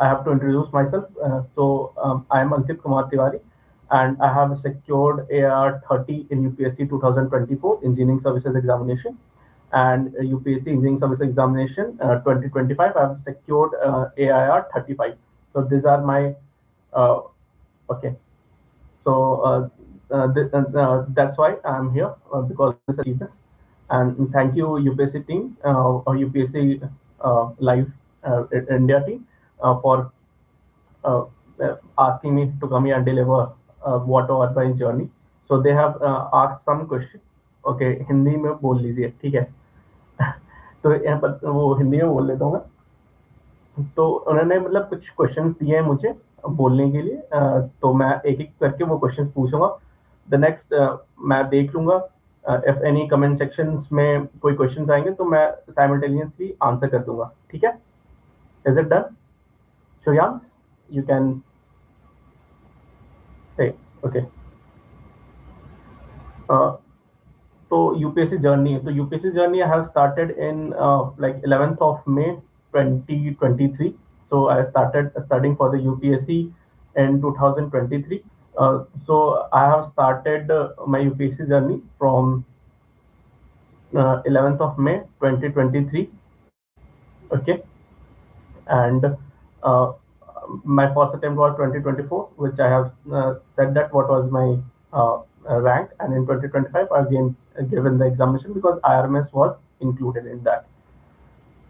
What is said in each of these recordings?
I have to introduce myself. I am Ankit Kumar Tiwari, and I have secured AR 30 in UPSC 2024 Engineering Services Examination, and UPSC Engineering Service Examination 2025. I have secured AIR 35. So these are my uh, okay. That's why I'm here because of these achievements. And thank you, UPSC team or UPSC Live India team for uh, asking me to come here and deliver what was my journey. So they have asked some question. Okay, Hindi में बोल लीजिए, ठीक है? तो यहाँ पर वो हिंदी में बोल लेता हूँ मैं। तो उन्होंने मतलब कुछ क्वेश्चंस दिए हैं मुझे बोलने के लिए, तो मैं एक एक करके वो क्वेश्चंस पूछूंगा। द नेक्स्ट मैं देख लूंगा, इफ एनी कमेंट सेक्शंस में कोई क्वेश्चंस आएंगे तो मैं साइमल्टेनियसली आंसर कर दूंगा, ठीक है? Is it done? Shreyansh, you can say okay. तो UPSC journey, I have started in like 11th of May 2023. So I started studying for the UPSC in 2023. So I have started my UPSC journey from 11th of May 2023. Okay, and uh, my first attempt was 2024, which I have said that what was my rank, and in 2025 I again given the examination because IRMS was included in that.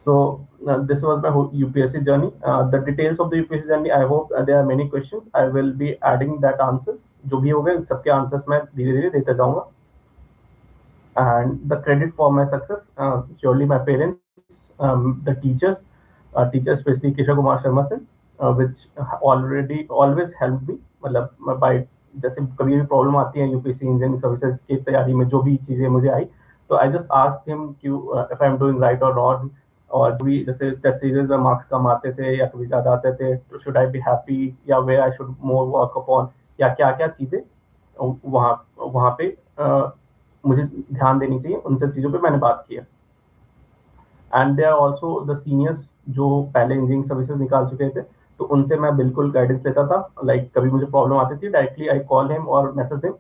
So this was my whole UPSC journey. The details of the UPSC journey, I hope there are many questions. I will be adding that answers. जो भी होगा सबके answers मैं धीरे-धीरे देता जाऊँगा. And the credit for my success, surely my parents, the teachers, especially Kishore Kumar Sharma sir, which already always helped me. मतलब by जैसे कभी भी प्रॉब्लम आती है यूपीएससी इंजीनियरिंग सर्विसेज की तैयारी में, जो भी चीज़ें मुझे आई, तो आई जस्ट आस्क्ड हिम कि if I am doing right और नॉट, और भी जैसे टेस्ट सीरीज में मार्क्स कम आते थे या कभी ज़्यादा आते थे, तो शुड आई बी हैप्पी या way I should more work upon, या क्या क्या चीज़ें वहाँ वहाँ पे मुझे ध्यान देनी चाहिए, उन सब चीज़ों पे मैंने बात की है। And they are also the seniors जो पहले इंजीनियरिंग सर्विसेज निकाल चुके थे, तो उनसे मैं बिल्कुल गाइडेंस लेता था। लाइक कभी मुझे प्रॉब्लम आती थी, डायरेक्टली आई कॉल हिम और मैसेज हिम,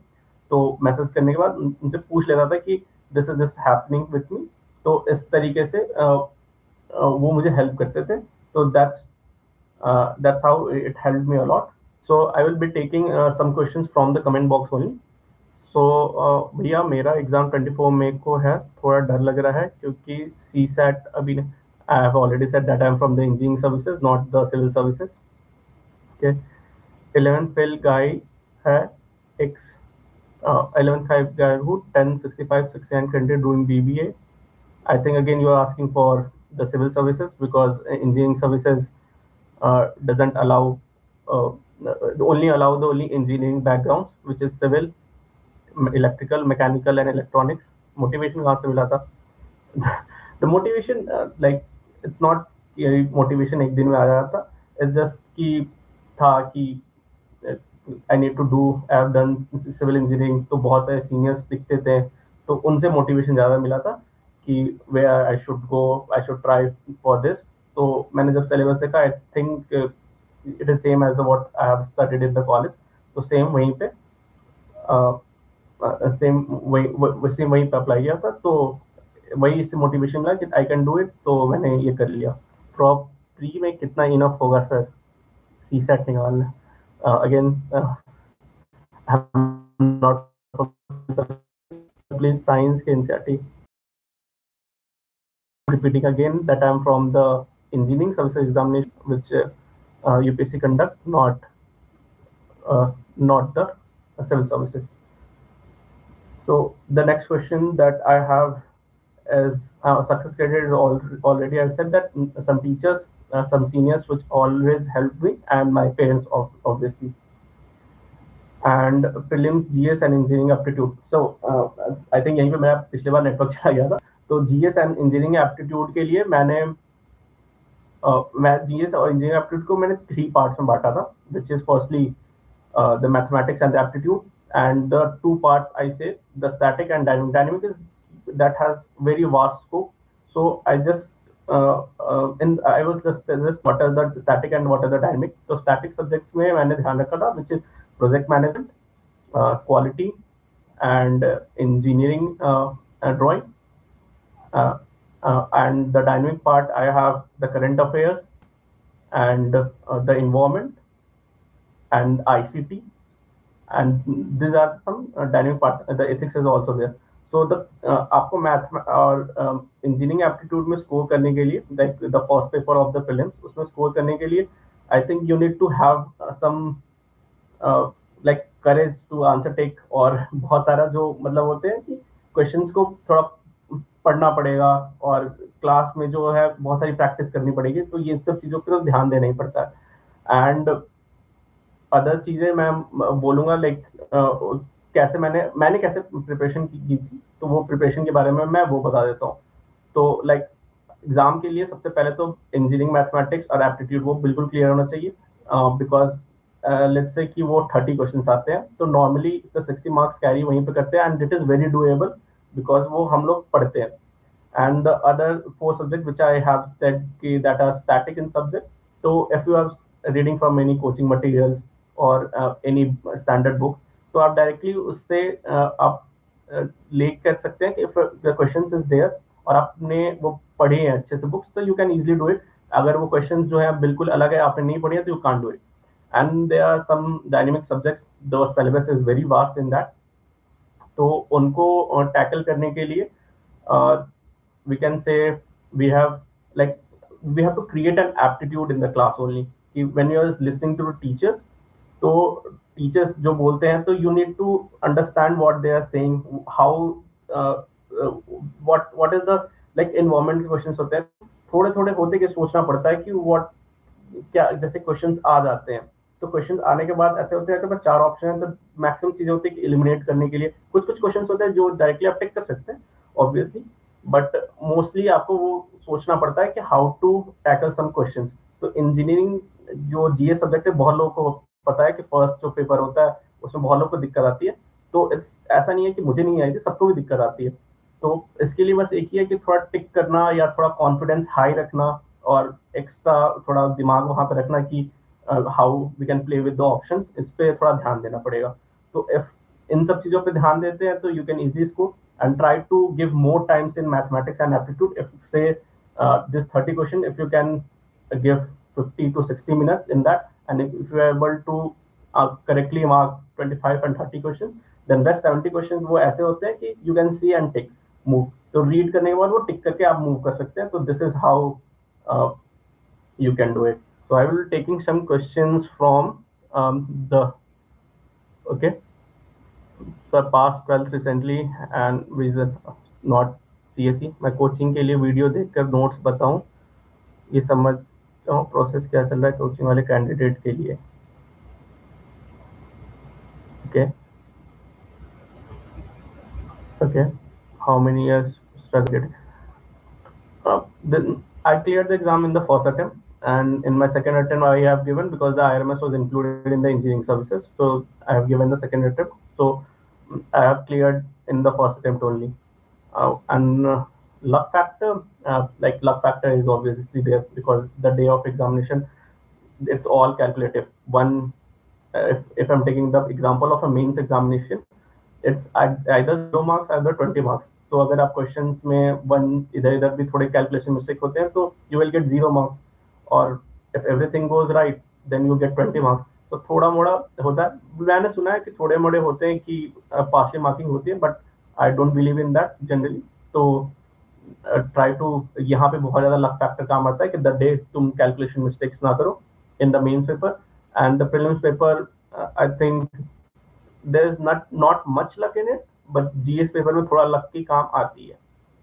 तो मैसेज करने के बाद उनसे पूछ लेता था कि this is this happening with me, तो इस तरीके से वो मुझे हेल्प करते थे। तो that's how it help me a lot. So I will be taking some questions from the comment box only. So भैया मेरा एग्जाम 24 मई को है, थोड़ा डर लग रहा है क्योंकि सी सेट अभी I have already said that I am from the engineering services not the civil services. Okay, 11th fail guy है, ex 11th guy who 10 65 69 20 doing BBA. I think again you are asking for the civil services because engineering services doesn't allow uh, only allow the only engineering backgrounds, which is civil, electrical, mechanical and electronics. Motivation कहाँ से मिला था? The motivation like it's not ये motivation एक दिन में आ रहा था, it's just कि था कि I need to do, I have done civil engineering, तो बहुत सारे seniors दिखते थे, तो उनसे motivation ज़्यादा मिला था कि where I should go, I should try for this. तो मैंने जब syllabus देखा, I think it is same as the what I have studied in the college, तो same वहीं पे सेम वहीं पे अप्लाई किया था, तो वही इससे मोटिवेशन मिला कि आई कैन डू इट, तो मैंने ये कर लिया। प्रॉप 3 में कितना इनफ होगा सर सी सेट निकालना? अगेन नॉट प्लीज साइंस के NCERT repeating again that I am from the engineering services examination which UPSC conduct, not the civil services. So the next question that I have is success credit. Already I've said that some teachers, some seniors which always helped me, and my parents obviously. And prelims, GS and engineering aptitude. So I think यहीं पे मेरा पिछले बार network चला गया था, तो GS and engineering aptitude के लिए मैं GS और engineering aptitude को मैंने 3 parts में बांटा था, which is firstly the mathematics and the aptitude, and the 2 parts I say the static and dynamic. Dynamic is that has very vast scope, so I just in I was just what are the static and what are the dynamic. So static subjects में मैंने ध्यान रखा था, which is project management, quality, and engineering drawing. And the dynamic part, I have the current affairs and the environment and ICT, and these are some dynamic part. The ethics is also there. So the आपको math और engineering aptitude में score करने के लिए, like the first paper of the prelims, उसमें score करने के लिए I think you need to have some like courage to answer take, और बहुत सारा जो मतलब होते हैं कि क्वेश्चंस को थोड़ा पढ़ना पड़ेगा, और क्लास में जो है बहुत सारी प्रैक्टिस करनी पड़ेगी, तो ये सब चीज़ों पर तो ध्यान देना ही पड़ता है। एंड अदर चीज़ें मैं बोलूँगा लाइक कैसे मैंने कैसे प्रिपरेशन की थी, तो वो प्रिपरेशन के बारे में मैं वो बता देता हूँ। तो लाइक एग्जाम के लिए सबसे पहले तो इंजीनियरिंग मैथमेटिक्स और एप्टीट्यूड वो बिल्कुल क्लियर होना चाहिए, बिकॉज लेट्स से कि वो 30 क्वेश्चंस आते हैं, तो नॉर्मली तो 60 मार्क्स कैरी वहीं पे करते हैं, and it is very doable because वो हम लोग पढ़ते हैं। And the other 4 subjects which I have said that are static in subject. So if you are reading from any coaching materials or any standard book, तो आप directly उससे आप lake कर सकते हैं कि if the questions is there और आपने वो पढ़े हैं अच्छे से बुक्स, तो you can easily do it. अगर वो questions जो है बिल्कुल अलग है, आपने नहीं पढ़ी है, तो you can't do it. And there are some dynamic subjects, the syllabus is very vast in that. तो उनको टैकल करने के लिए we can say we have like we have to create an aptitude in the class only. कि when you are listening to the teachers, तो teachers जो बोलते हैं, तो you need to understand what they are saying, how uh, what is the like environment के questions होते हैं, थोड़े थोड़े होते कि सोचना पड़ता है कि what क्या, जैसे क्वेश्चंस आ जाते हैं, तो क्वेश्चंस आने के बाद ऐसे होते हैं कि 4 ऑप्शन है, तो मैक्सिमम चीजें होती है कि एलिमिनेट करने के लिए कुछ कुछ क्वेश्चंस होते हैं जो डायरेक्टली आप टिक कर सकते हैं ऑब्वियसली, बट मोस्टली आपको वो सोचना पड़ता है कि how to tackle some questions. तो इंजीनियरिंग जो जीएस सब्जेक्ट है, बहुत लोगों को पता है कि फर्स्ट जो पेपर होता है उसमें बहुत लोगों को दिक्कत आती है, तो ऐसा नहीं है कि मुझे नहीं आई थी, सबको भी दिक्कत आती है। तो इसके लिए बस एक ही है कि थोड़ा टिक करना या थोड़ा कॉन्फिडेंस हाई रखना, और एक्स्ट्रा थोड़ा दिमाग वहां पे रखना कि how we can play with the options, इस पे थोड़ा ध्यान देना पड़ेगा। तो इफ इन सब चीजों पे ध्यान देते हैं, तो you can easily score and try to give more times in mathematics and aptitude. If say this 30 question, if you can give 50 to 60 minutes in that, and if you are able to correctly mark 25 and 30 questions, then rest 70 questions वो ऐसे होते हैं कि you can see and tick move. तो read करने के बाद वो टिक करके आप move कर सकते हैं। तो this is how uh, you can do it. So I will be taking some questions from the okay. Sir pass 12th recently and vision not CSE. मैं कोचिंग के लिए वीडियो देखकर नोट्स बताऊं, ये समझता हूँ प्रोसेस क्या चल रहा है कोचिंग वाले कैंडिडेट के लिए। Okay okay, how many years struggled? I cleared the exam in the first attempt, and in my second attempt I have given, because the IRMS was included in the engineering services, so I have given the second attempt. So I have cleared in the first attempt only. And luck factor, like luck factor is obviously there, because the day of examination it's all calculative. One, if I'm taking the example of a mains examination, it's either 0 marks either 20 marks. तो अगर आप questions में one इधर इधर भी थोड़े calculation mistake होते हैं, तो यू विल गेट 0 मार्क्स, और if everything goes right then you get 20 marks. तो थोड़ा मोड़ा होता है, मैंने सुना है कि थोड़े मोड़े होते हैं कि पार्शियल मार्किंग होती है, but I don't believe in that generally. तो ट्राई टू, यहाँ पे बहुत ज्यादा लक फैक्टर काम आता है कि द डे तुम कैलकुलेशन मिस्टेक्स ना करो in the mains paper and the prelims paper. I think there is not much luck in it, but GS paper में थोड़ा लक की काम आती है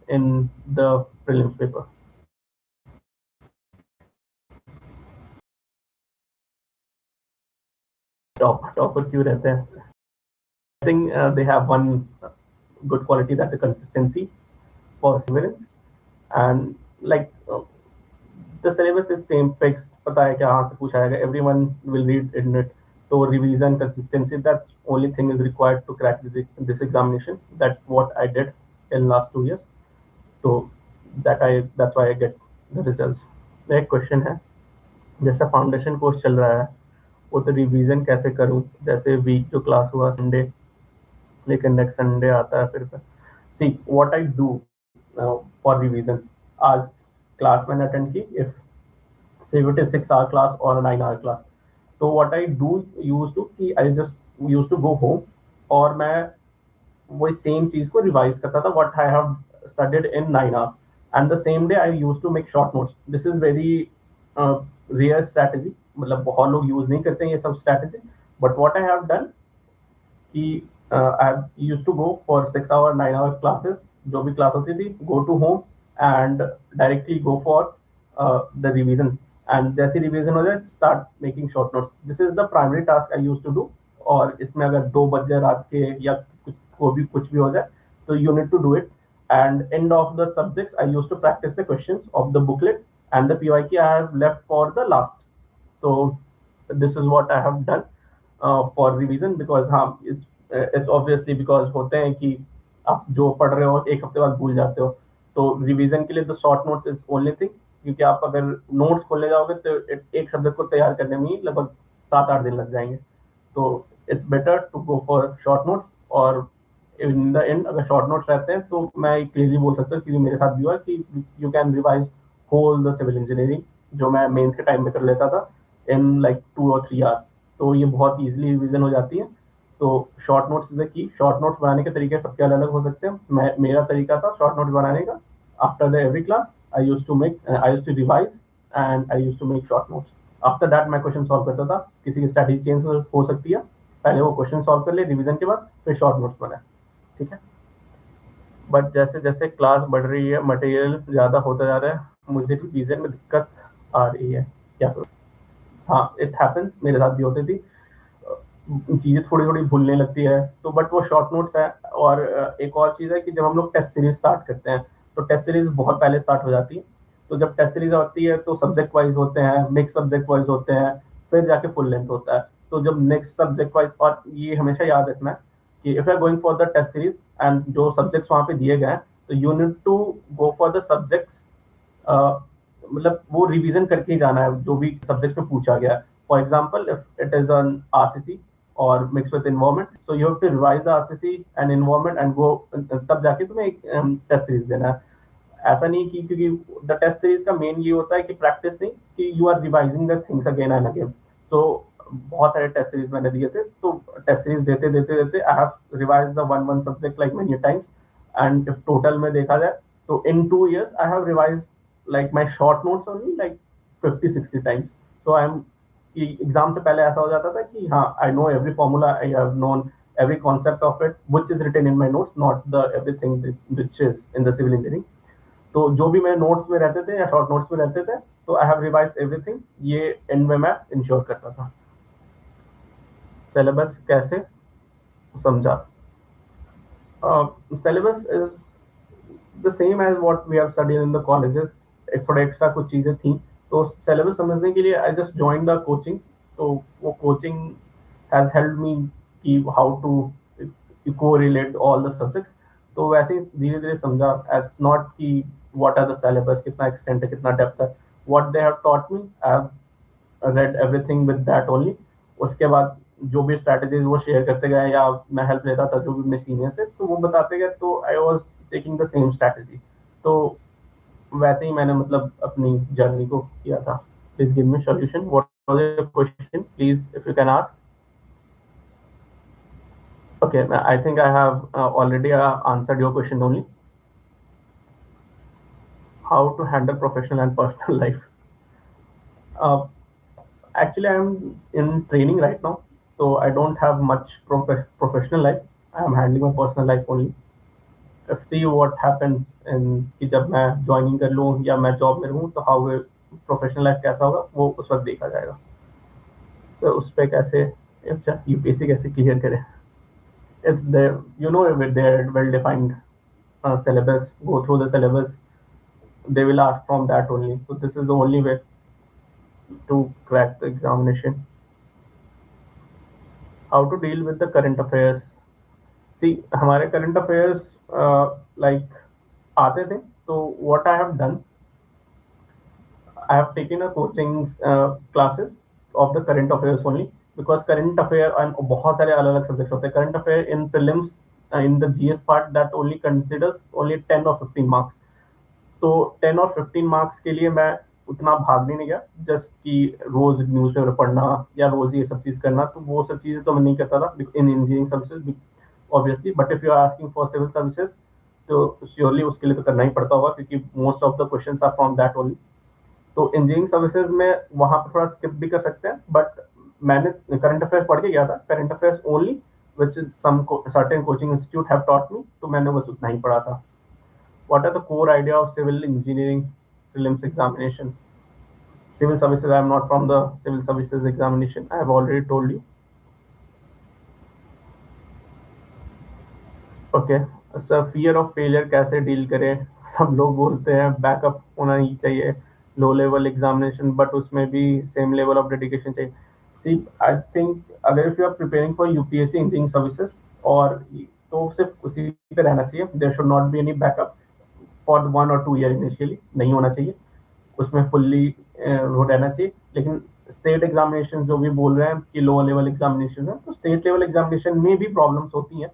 in the prelims paper. Topper क्यों रहते हैं? I think they have one good quality, that the consistency, perseverance, and like the syllabus is same fixed, पता है कि हाँ से पूछा जाएगा, everyone will read in it. So revision, consistency, that's only thing is required to crack this examination. That's what I did in last 2 years. So that's why I get the results. एक question है, जैसा foundation course चल रहा है वो तो revision कैसे करूं, जैसे वीक जो क्लास हुआ संडे, लेकिन नेक्स्ट संडे आता है फिर see what I do for revision. आज क्लास मैंने अटेंड की, if say it is 6 hour class or a 9 hour class, तो what I do used to कि I just used to go home और मैं वही सेम चीज को रिवाइज करता था what I have studied in 9 hours, and the same day I used to make short notes. This is very rare strategy, मतलब बहुत लोग यूज नहीं करते हैं ये सब strategy, but what I have done कि I use to go for 6 hour 9 hour classes, जो भी क्लास होती थी, go to home and directly go for the revision, and जैसे रिवीजन हो जाए start making short notes. This is the primary task I use to do. और इसमें अगर 2 बज जाए रात के या कुछ भी हो जाए तो you need to do it, and end of the subjects I use to practise the questions of the booklet and the PYQ I have left for the last. तो this is what I have done for revision, because हाँ it's obviously because होते हैं कि आप जो पढ़ रहे हो एक हफ्ते बाद भूल जाते हो, तो रिवीजन के लिए the short notes is only thing, क्योंकि आप अगर नोट्स खोलने जाओगे तो एक सब्जेक्ट को तैयार करने में ही लगभग 7-8 दिन लग जाएंगे। तो it's better to go for short notes, और इन द एंड अगर शॉर्ट नोट्स रहते हैं तो मैं क्लियरली बोल सकता हूँ, क्योंकि मेरे साथ भी हुआ कि you can revise whole the civil engineering जो मैं मेंस के टाइम में कर लेता था इन लाइक 2 or 3 hours, तो ये बहुत ईजिली रिविजन हो जाती है। तो शॉर्ट नोट्स इज की शॉर्ट नोट्स बनाने के तरीके सबके अलग अलग हो सकते हैं। मेरा तरीका था शॉर्ट नोट्स बनाने का, after the every class I use to revise and I use to make short notes. After that मैं क्वेश्चन सॉल्व करता था, किसी की स्ट्रैटेजी चेंज हो सकती है, पहले वो क्वेश्चन सॉल्व कर ले रिवीजन के बाद, फिर शॉर्ट नोट्स बनाए, ठीक है। बट जैसे जैसे क्लास बढ़ रही है, मटेरियल ज़्यादा होता जा रहा है, मुझे रिवीजन में दिक्कत आ रही है, क्या करूँ? हाँ, इट हैपन्स, मेरे साथ भी होती थी, चीज़ें थोड़ी थोड़ी भूलने लगती है, तो बट वो शॉर्ट नोट्स है। और एक और चीज़ है कि जब हम लोग टेस्ट सीरीज स्टार्ट करते हैं तो टेस्ट सीरीज बहुत पहले स्टार्ट हो जाती है, तो जब टेस्ट सीरीज आती है तो सब्जेक्ट वाइज होते हैं, मिक्स सब्जेक्ट वाइज होते हैं, फिर जाके फुल लेंथ होता है। तो जब नेक्स्ट सब्जेक्ट वाइज, और ये हमेशा याद रखना है कि if you are going for the test series and जो सब्जेक्ट्स वहाँ पे दिए गए हैं, तो you need to go for the subjects, मतलब वो रिवीजन करके ही जाना है जो भी सब्जेक्ट में पूछा गया है। For example if it is an RCC और mix with environment, so you have to revise the RCC and environment and go, तब जाके तुम्हें एक टेस्ट सीरीज देना है। ऐसा नहीं कि क्योंकि द टेस्ट सीरीज का मेन ये होता है कि प्रैक्टिस नहीं, कि you are revising the things again and again. तो बहुत सारे टेस्ट सीरीज मैंने दिए थे, तो टेस्ट सीरीज देते देते देते I have revise the one subject like many times, and if total में देखा जाए तो इन 2 years I have revise like my short notes only like 50-60 times. So I'm कि एग्जाम से पहले ऐसा हो जाता था कि हाँ I know every formula, I have known every concept of it which is written in my notes, not the everything which is in the civil engineering. तो जो भी मेरे नोट्स में रहते थे या शॉर्ट नोट्स में रहते थे, तो आई हैव रिवाइज्ड एवरीथिंग, ये एंड में मैं इंश्योर करता था। सिलेबस कैसे समझा? Syllabus is the same as what we have studied in the colleges, एक थोड़ा एक्स्ट्रा कुछ चीजें थी, तो सिलेबस समझने के लिए I just join the coaching. तो वो कोचिंग हैज हेल्प मी कि how to correlate all the subjects. तो वैसे ही धीरे धीरे समझा, एज नॉट कि व्हाट आर द सिलेबस, कितना एक्सटेंट है, कितना डेप्थ है, what they have taught me, I have read everything with that only. उसके बाद जो भी स्ट्रैटेजीज वो शेयर करते गए या मैं हेल्प लेता था जो भी मेरे सीनियर से, तो वो बताते गए, तो I was taking the same strategy. तो वैसे ही मैंने मतलब अपनी जर्नी को किया था। Please give me solution, what was your question, please if you can ask. Okay, I think I have already answered your question only. How to handle professional and personal life? Uh, Actually, I'm in training right now, so I don't have much professional life. I am handling my personal life only. If see what happens in कि जब मैं joining कर लूँ या मैं job में रहूँ, तो हाउ प्रोफेशनल लाइफ कैसा होगा वो उस वक्त देखा जाएगा। तो उस पर कैसे, अच्छा UPSC कैसे क्लियर करें? It's there, you know, with their well-defined syllabus. Go through the syllabus. They will ask from that only. So this is the only way to crack the examination. How to deal with the current affairs? See, हमारे current affairs like आते थे, तो what I have done I have taken a coaching classes of the current affairs only, because current affair and बहुत सारे अलग अलग subjects होते हैं. Current affair in prelims in the GS part that only considers only 10 or 15 marks. तो 10 और 15 marks के लिए मैं उतना भागने नहीं गया, जस्ट कि रोज न्यूज़पेपर पढ़ना या रोज ये सब चीज करना, तो वो सब चीजें तो मैं नहीं करता था in engineering services obviously. But if you are asking for civil services तो श्योरली उसके लिए तो करना ही पड़ता होगा, क्योंकि most of the questions are from that only. तो इंजीनियरिंग सर्विसेज में वहां पर थोड़ा स्किप भी कर सकते हैं, बट मैंने करंट अफेयर्स पढ़ के गया था. Current affairs only which some certain coaching institute have taught me, तो मैंने बस उतना ही पढ़ा था. What are the core idea of civil engineering prelims examination? Civil services, I am not from the civil services examination. I have already told you. Okay. Sir fear of failure कैसे deal करें? सब लोग बोलते हैं backup होना ही चाहिए, low level examination, but उसमें भी सेम लेवल ऑफ डेडिकेशन चाहिए. सी आई थिंक अगर if you are preparing for UPSC engineering services और तो सिर्फ उसी पे रहना चाहिए. There should not be any backup for 1 or 2 year initially, नहीं होना चाहिए. उसमें फुल्ली वो रहना चाहिए. लेकिन स्टेट एग्जामिनेशन जो भी बोल रहे हैं कि लो लेवल एग्जामिनेशन है, तो स्टेट लेवल एग्जामिनेशन में भी प्रॉब्लम्स होती हैं,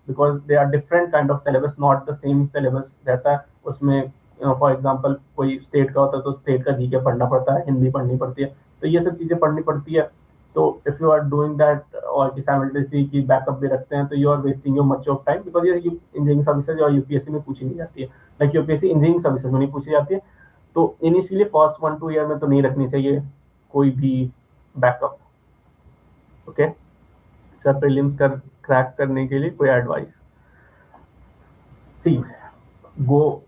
because they are different kind of syllabus, not the same syllabus रहता है उसमें. फॉर एग्जांपल कोई स्टेट का होता है तो स्टेट का जीके पढ़ना पड़ता है, हिंदी पढ़नी पड़ती है, तो ये सब चीज़ें पढ़नी पड़ती है. तो if you are doing that और कि साइमल्टेनियसली की बैकअप भी रखते हैं, तो you are wasting your much of time, because ये इंजीनियरिंग सर्विसेज और यूपीएससी में पूछी नहीं जाती है. लाइक यूपीएससी इंजीनियरिंग सर्विसेज में नहीं पूछी जाती है, तो इनिशियली फर्स्ट 1-2 ईयर में तो नहीं रखनी चाहिए कोई भी बैकअप. ओके सर, प्रीलिम्स कर क्रैक करने के लिए कोई एडवाइस? सी गो,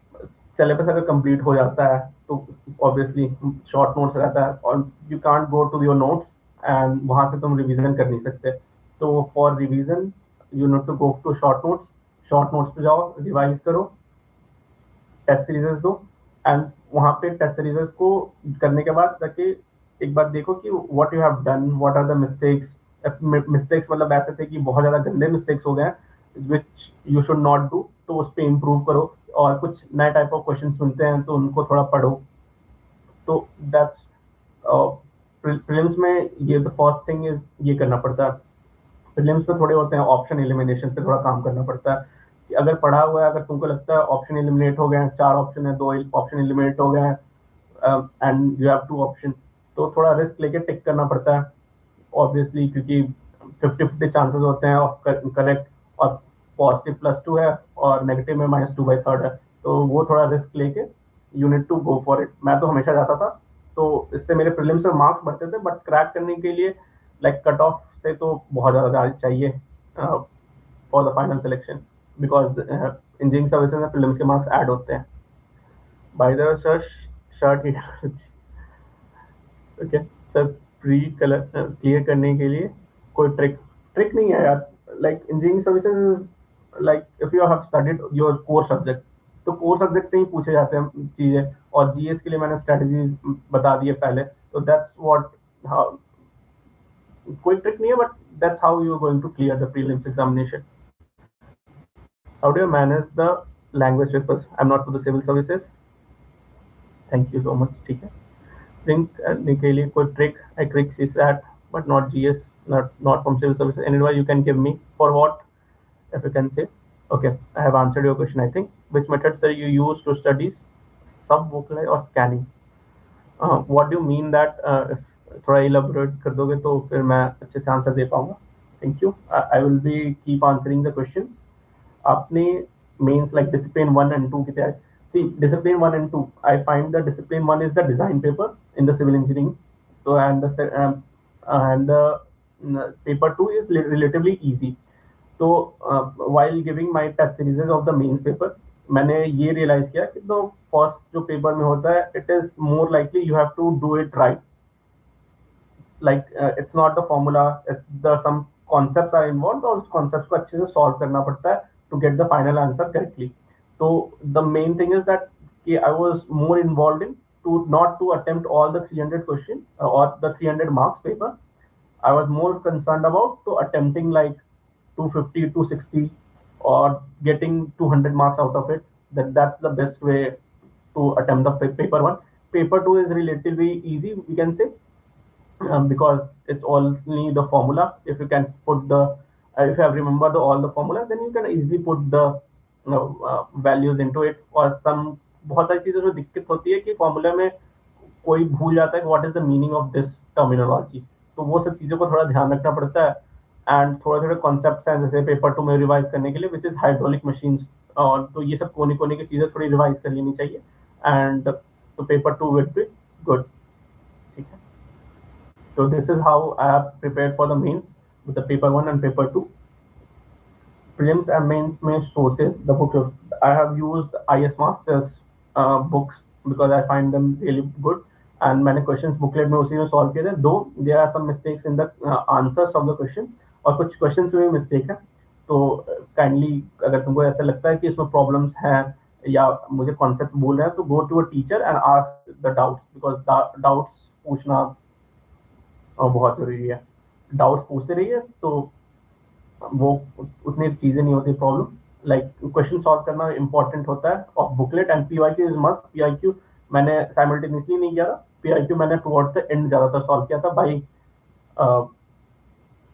सिलेबस अगर कंप्लीट हो जाता है तो ऑब्वियसली शॉर्ट नोट्स रहता है, और you can't go to your notes and वहां से तुम रिवीजन कर नहीं सकते. तो for revision you need to go to short notes. Short notes पे जाओ, रिवाइज करो, टेस्ट सीरीज दो, एंड वहां पे टेस्ट सीरीज को करने के बाद जाके एक बार देखो कि what you have done, what are the mistakes. Mistakes मतलब ऐसे थे कि बहुत ज्यादा गंदे मिस्टेक्स हो गए हैं which you should not do, तो उस पर इम्प्रूव करो. और कुछ नए टाइप ऑफ क्वेश्चंस मिलते हैं तो उनको थोड़ा पढ़ो. तो दैट्स प्रीलिम्स में ये द फर्स्ट थिंग इज ये करना पड़ता है. प्रीलिम्स पे थोड़े होते हैं ऑप्शन एलिमिनेशन पे थोड़ा काम करना पड़ता है, कि अगर पढ़ा हुआ है, अगर तुमको लगता है ऑप्शन एलिमिनेट हो गए हैं, 4 ऑप्शन है, 2 ऑप्शन एलिमिनेट हो गए हैं एंड यू हैव 2 ऑप्शन, तो थोड़ा रिस्क लेके टिक करना पड़ता है ऑब्वियसली, क्योंकि 50-50 चांसेस होते हैं ऑफ करेक्ट, और पॉजिटिव +2 है और नेगेटिव में -2/3 है, तो वो थोड़ा रिस्क लेके you need to go for it. मैं तो हमेशा जाता था, तो इससे मेरे प्रीलिम्स में मार्क्स बढ़ते थे, बट क्रैक करने के लिए लाइक कट ऑफ से तो बहुत ज़्यादा चाहिए for the final selection, because engineering services में प्रीलिम्स के मार्क्स ऐड होते हैं. By the way sir, shirt he okay sir, pre colour clear करने के लिए कोई ट्रिक नहीं है यार. Like engineering services, like if you have studied your core subject, तो कोर सब्जेक्ट से ही पूछे जाते हैं चीजें, और जीएस के लिए मैंने स्ट्रेटजी बता दी है पहले, तो दैट्स व्हाट, कोई ट्रिक नहीं है, but that's how you are going to clear the prelims examination. How do you manage the language papers? I am not for the civil services. Thank you so much. ठीक है, think करने के लिए कोई trick? I trick CSAT but not GS, not from civil services. Any advice you can give me for what, if you can say? Okay, I have answered your question I think. Which method sir you use to study subvocal or scanning? What do you mean that? If थोड़ा elaborate कर दोगे तो फिर मैं अच्छे से answer दे पाऊंगा. Thank you. I will be keep answering the questions. आपने means like discipline 1 and 2 की तैयारी. See, discipline 1 and 2, I find that discipline 1 is the design paper in the civil engineering. So, and the paper 2 is relatively easy. So, while giving my test series of the mains paper, मैंने ये realize किया कि तो first जो paper में होता है, it is more likely you have to do it right. Like it's not the formula, it's the some concepts are involved, और उस concepts को अच्छे से solve करना पड़ता है to get the final answer correctly. So the main thing is that I was more involved in to not to attempt all the 300 question or the 300 marks paper. I was more concerned about to attempting like 250, 260 or getting 200 marks out of it. That's the best way to attempt the paper one. paper 2 is relatively easy, we can say, because it's only the formula. If you can put the if you have remember all the formula, then you can easily put the values into it. और some बहुत सारी चीजों में दिक्कत होती है कि formula में कोई भूल जाता है what is the meaning of this terminology, तो वो सब चीजों को थोड़ा ध्यान रखना पड़ता है। एंड थोड़े थोड़े कॉन्सेप्ट्स हैं जैसे पेपर 2 में रिवाइज करने के लिए, विच इज हाइड्रोलिक मशीन्स, और तो ये सब कोने कोने की चीजें थोड़ी रिवाइज कर लेनी चाहिए, एंड तो पेपर 2 विल बी गुड। ठीक है, so this is how I have prepared for the mains with the paper 1 and paper 2. Prelims and mains में sources, the book I have used IS Masters books because I find them really good, and मैंने questions booklet में उसी में solve किए थे, though there are some mistakes in the answers of the questions, और कुछ questions में भी mistake है, तो kindly अगर तुमको ऐसा लगता है कि इसमें problems हैं या मुझे concept बोल रहे हैं, तो go to a teacher and ask the doubts, because doubts पूछना बहुत जरूरी है। डाउट्स पूछते रहिए तो वो उतनी चीजें नहीं होती प्रॉब्लम, लाइक क्वेश्चन सॉल्व करना इंपॉर्टेंट होता है, और booklet and PYQ is must. PIQ मैंने साइमल्टेनियसली नहीं किया था, पीआईक्यू मैंने टुवर्ड्स द एंड ज्यादातर सॉल्व किया था भाई।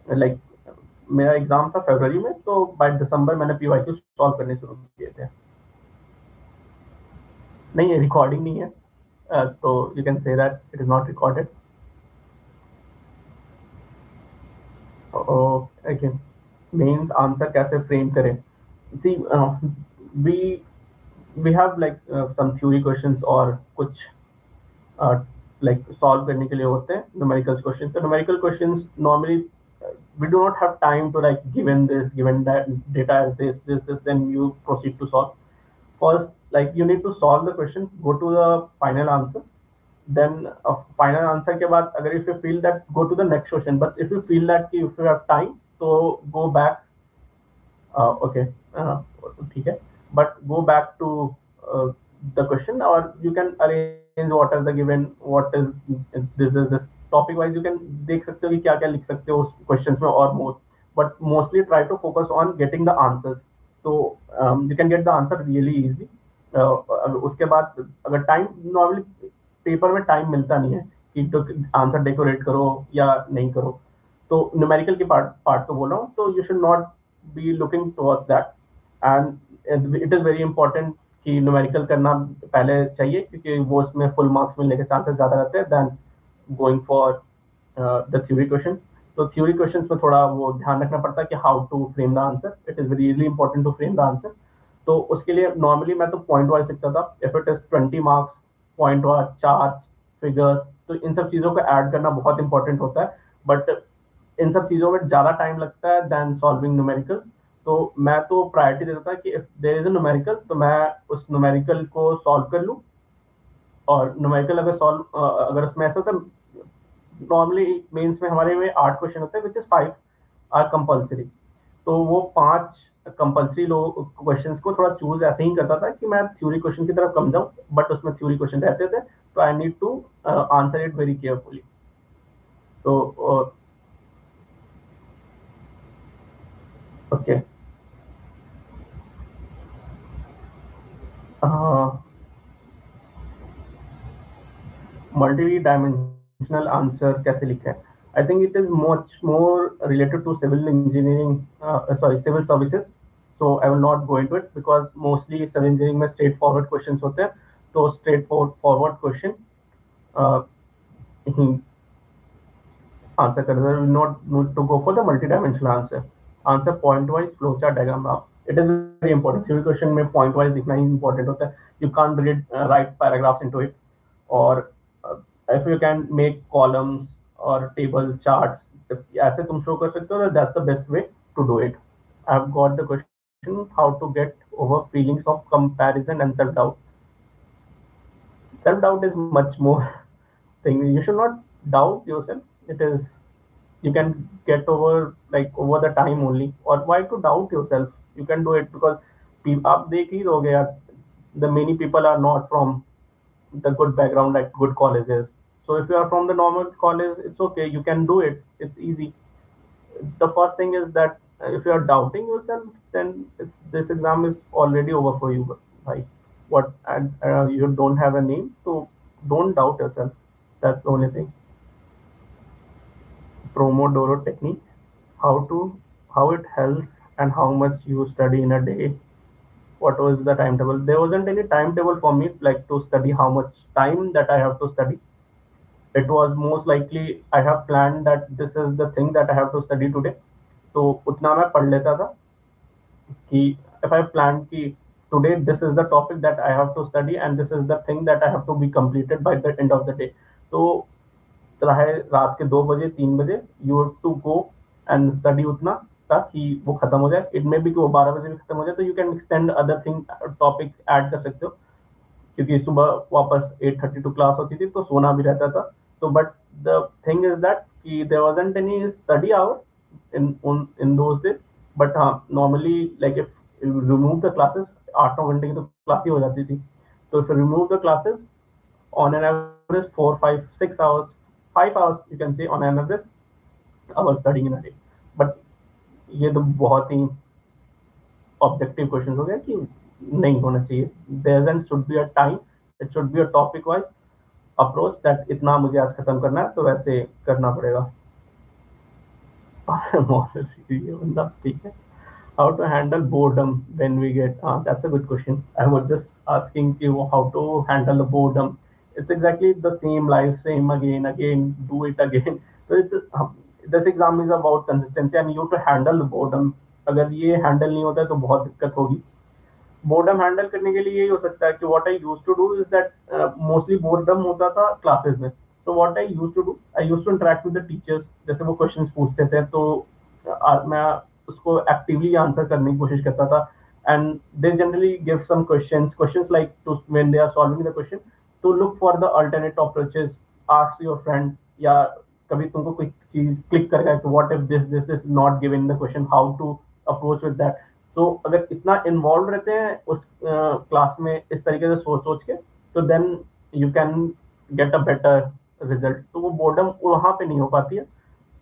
लाइक मेरा एग्जाम था फरवरी में, तो बाय दिसंबर मैंने पीवाईक्यू सॉल्व करने शुरू किए थे। नहीं, ये रिकॉर्डिंग नहीं है, तो you can say that it is not recorded. Again mains answer कैसे फ्रेम करें, see we have like some theory questions और कुछ like solve करने के लिए होते हैं numerical questions। तो numerical questions normally we do not have time to like given this, given that data as this, then you proceed to solve. First, like you need to solve the question, go to the final answer, then final answer के बाद अगर if you feel that go to the next question, but if you feel that if you have time तो go back, okay, ठीक है, but go back to the question, or you can arrange what is the given, what is this topic wise you can देख सकते हो कि क्या क्या लिख सकते हो उस questions में और more, but mostly try to focus on getting the answers, तो you can get the answer really easily। उसके बाद अगर टाइम नॉर्मली पेपर में टाइम मिलता नहीं है कि तो आंसर डेकोरेट करो या नहीं करो, तो न्यूमेरिकल के पार्ट को बोल रहा हूँ, तो you should not be looking towards that, and it is very important कि न्यूमेरिकल करना पहले चाहिए, क्योंकि वो उसमें फुल मार्क्स मिलने के चांसेस ज़्यादा रहते हैं than going for the theory question. तो थ्योरी क्वेश्चंस में थोड़ा वो ध्यान रखना पड़ता है कि how to frame the answer, it is really important to frame the answer. तो उसके लिए नॉर्मली मैं तो पॉइंट वाइज लिखता था, if it is 20 marks point wise charts figures, तो इन सब चीज़ों को ऐड करना बहुत इंपॉर्टेंट होता है, बट इन सब चीज़ों में ज़्यादा टाइम लगता है दैन सॉल्विंग न्यूमेरिकल्स। तो मैं तो प्रायोरिटी देता था कि if there is a numerical तो मैं उस न्यूमेरिकल को सॉल्व कर लूँ, और न्यूमेरिकल अगर उसमें ऐसा होता, नॉर्मली मेंस में हमारे में 8 क्वेश्चन होते हैं विच इज 5 आर कंपल्सरी, तो वो 5 कंपल्सरी लोग क्वेश्चन को थोड़ा चूज ऐसे ही करता था कि मैं थ्योरी क्वेश्चन की तरफ कम जाऊं, बट उसमें थ्योरी क्वेश्चन रहते थे, तो I need to answer it very carefully. तो ओके, मल्टी डायमेंशनल आंसर कैसे लिखें? I think it is much more related to civil engineering, sorry civil services, so I will not go into it because mostly civil engineering में straight forward questions होते हैं, तो straight forward question answer करना, will not need to go for the multi-dimensional answer point wise flow chart diagram आप, it is very important, civil question में point wise लिखना ही important होता है, you can't read write paragraphs into it, or if you can make columns or table charts ऐसे तुम show कर सकते हो, that's the best way to do it। I've got the question, how to get over feelings of comparison and self-doubt. Self-doubt is much more thing, you should not doubt yourself, it is, you can get over like over the time only, or why to doubt yourself, you can do it because आप देख ही रहोगे यार, the many people are not from the good background like good colleges, so if you are from the normal college it's okay, you can do it, it's easy। the first thing is that if you are doubting yourself, then this exam is already over for you, right? What, and you don't have a name, so Don't doubt yourself. That's the only thing. Pomodoro technique. How to how it helps and how much you study in a day. What was the timetable? There wasn't any timetable for me like to study how much time that I have to study. It was most likely I have planned that this is the thing that I have to study today. तो उतना मैं पढ़ लेता था कि if I planned कि today this is the topic that I have to study and this is the thing that I have to be completed by the end of the day. तो चाहे रात के 2 बजे 3 बजे you have to go and study उतना ताकि वो खत्म हो जाए. इट मे बी कि वो 12 बजे भी खत्म हो जाए तो you can extend other thing topic add कर सकते हो क्योंकि सुबह वापस 8:32 क्लास होती थी तो सोना भी रहता था. तो but the thing is that कि there wasn't any study hour in those days. But हाँ normally like if remove the classes 8-9 घंटे की तो क्लास ही हो जाती थी. तो if remove the classes on an average 4, 5, 6 hours, 5 hours you can say on an average I was studying in a day. But ये तो बहुत ही ऑब्जेक्टिव क्वेश्चन हो गया कि नहीं होना चाहिए. There and should be a time. It should be a topic wise approach that इतना मुझे आज खत्म करना है तो वैसे करना पड़ेगा. ये बंदा ठीक है. How to handle boredom when we get that's a good question. I was just asking you how to handle the boredom. It's exactly the same life, same again, do it again. So it's this exam is about consistency and you have to handle the boredom. अगर ये handle नहीं होता है तो बहुत दिक्कत होगी. Boredom handle करने के लिए यही हो सकता है कि what I use to do is that mostly boredom होता था क्लासेस में. तो what I use to do, I use to interact with the teachers. जैसे वो क्वेश्चंस पूछते थे तो मैं उसको एक्टिवली आंसर करने की कोशिश करता था. And they generally give some questions like to when they are solving the question to look for the alternate approaches. Ask your friend या कभी तुमको कोई चीज क्लिक करेगा कि what if this not given the question, how to approach with that. तो अगर इतना इन्वॉल्व रहते हैं उस क्लास में इस तरीके से सोच सोच के तो then you can get a better result. तो वो बोर्डम वहां पे नहीं हो पाती है.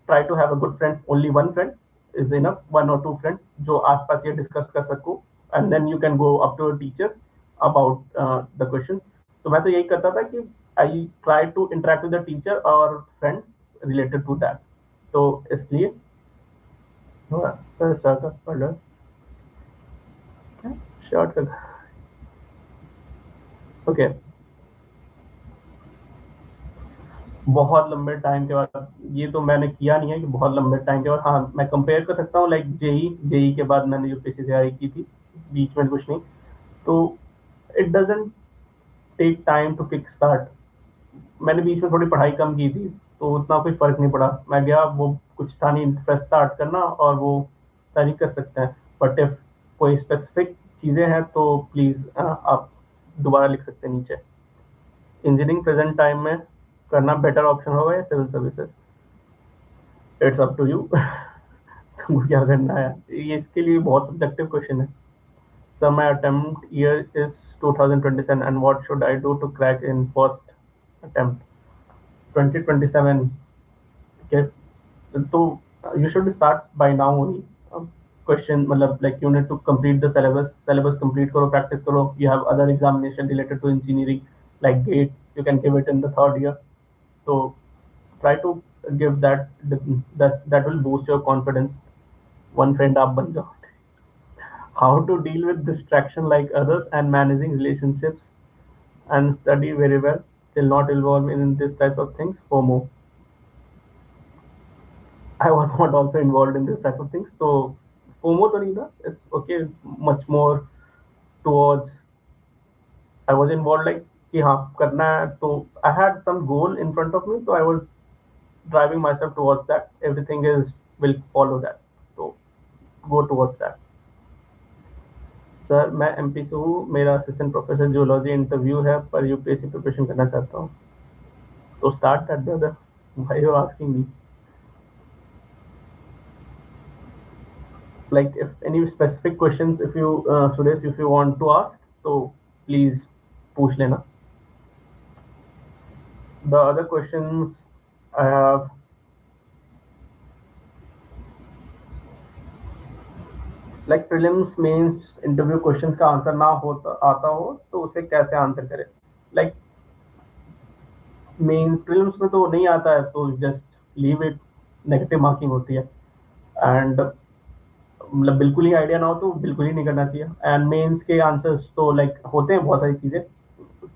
Try to have a good friend. Only one friend is enough. 1 or 2 friend जो आसपास ये डिस्कस कर सको and then you can go up to teachers about the question. तो मैं तो यही करता था कि I try to interact with the teacher और फ्रेंड रिलेटेड टू दैट. तो इसलिए सर सर पढ़ शॉर्ट कर. ओके. बहुत लंबे टाइम के बाद ये तो मैंने किया नहीं है कि बहुत लंबे टाइम के बाद. हाँ मैं कंपेयर कर सकता हूँ लाइक जेई के बाद मैंने यूपीएससी तैयारी की थी. बीच में कुछ नहीं. तो it doesn't take time to kick start. मैंने बीच में थोड़ी पढ़ाई कम की थी तो उतना कोई फर्क नहीं पड़ा. मैं गया वो कुछ था नहीं इंटरेस्ट स्टार्ट करना और वो तैयारी कर सकते हैं. बट इफ कोई स्पेसिफिक चीज़ें हैं तो प्लीज़ आप दोबारा लिख सकते हैं नीचे. इंजीनियरिंग प्रेजेंट टाइम में करना बेटर ऑप्शन होगा या civil services? It's up to you. तुमको क्या करना है. ये इसके लिए बहुत सब्जेक्टिव क्वेश्चन है. Sir my attempt year is 2027 and what should I do to crack in first attempt 2027. okay. तो you should start by now only. Question मतलब like you need to complete the syllabus complete करो, practice करो. You have other examination related to engineering like GATE. You can give it in the third year. तो try to give that will boost your confidence. One friend आप बन जाओ. How to deal with distraction like others and managing relationships and study very well still not involved in this type of things. FOMO. I was not also involved in this type of things. So FOMO तो नहीं था. It's okay. Much more towards I was involved like कि हाँ करना है तो I had some goal in front of me so I was driving myself towards that. Everything is will follow that. So go towards that. Sir मैं MP से हूँ. मेरा assistant professor geology interview है पर यूपीएससी प्रिपरेशन करना चाहता हूँ. तो स्टार्ट कर दो. Why you asking me? like if any specific questions if you Suresh if you want to ask so please पूछ लेना. The other questions I have like prelims mains interview questions का answer ना होता आता हो तो उसे कैसे आंसर करें. like मेन प्रीलिम्स में तो नहीं आता है तो just leave it, negative marking होती है। एंड मतलब बिल्कुल ही आइडिया ना हो तो बिल्कुल ही नहीं करना चाहिए। एंड मेंस के आंसर्स तो लाइक होते हैं बहुत सारी चीज़ें,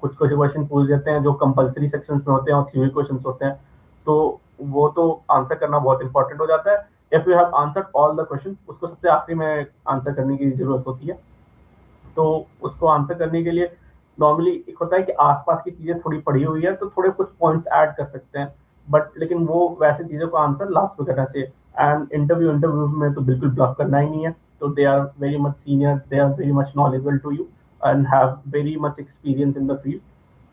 कुछ कुछ क्वेश्चन पूछ देते हैं जो कंपलसरी सेक्शंस में होते हैं और थ्योरी क्वेश्चंस होते हैं, तो वो तो आंसर करना बहुत इंपॉर्टेंट हो जाता है। If you have answered all the question, उसको सबसे आखिरी में आंसर करने की जरूरत होती है। तो उसको आंसर करने के लिए नॉर्मली एक होता है कि आसपास की चीजें थोड़ी पढ़ी हुई है तो थोड़े कुछ पॉइंट्स ऐड कर सकते हैं, बट लेकिन वो वैसे चीजों को आंसर लास्ट में करना चाहिए। एंड इंटरव्यू में तो बिल्कुल ब्लफ करना ही नहीं है। तो they are very much senior, they are very much knowledgeable to you and have very much experience in the field.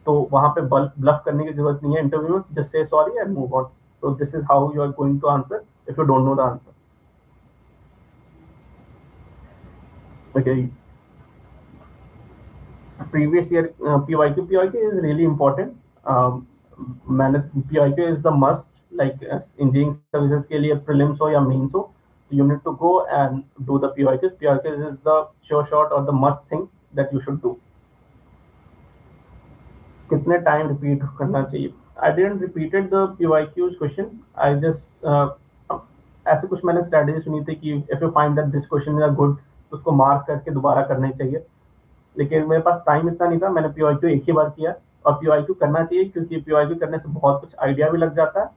तो वहां पे ब्लफ करने की जरूरत नहीं है इंटरव्यू में, just say sorry and move on. So this is how you are going to answer if you don't know the answer. Okay, previous year PYQ. PYQ is really important. Um, PYQ is the must. Like engineering services के लिए prelims हो या mains हो, you need to go and do the PYQs. PYQs is the sure shot or the must thing that you should do. कितने time repeat करना चाहिए? I didn't repeated the PYQs question. I just ऐसे कुछ मैंने strategy सुनी थी कि if you find that this question is good तो उसको मार्क करके दोबारा करना ही चाहिए। लेकिन मेरे पास टाइम इतना नहीं था, मैंने PYQ एक ही बार किया। और PYQ करना चाहिए क्योंकि PYQ करने से बहुत कुछ आइडिया भी लग जाता है,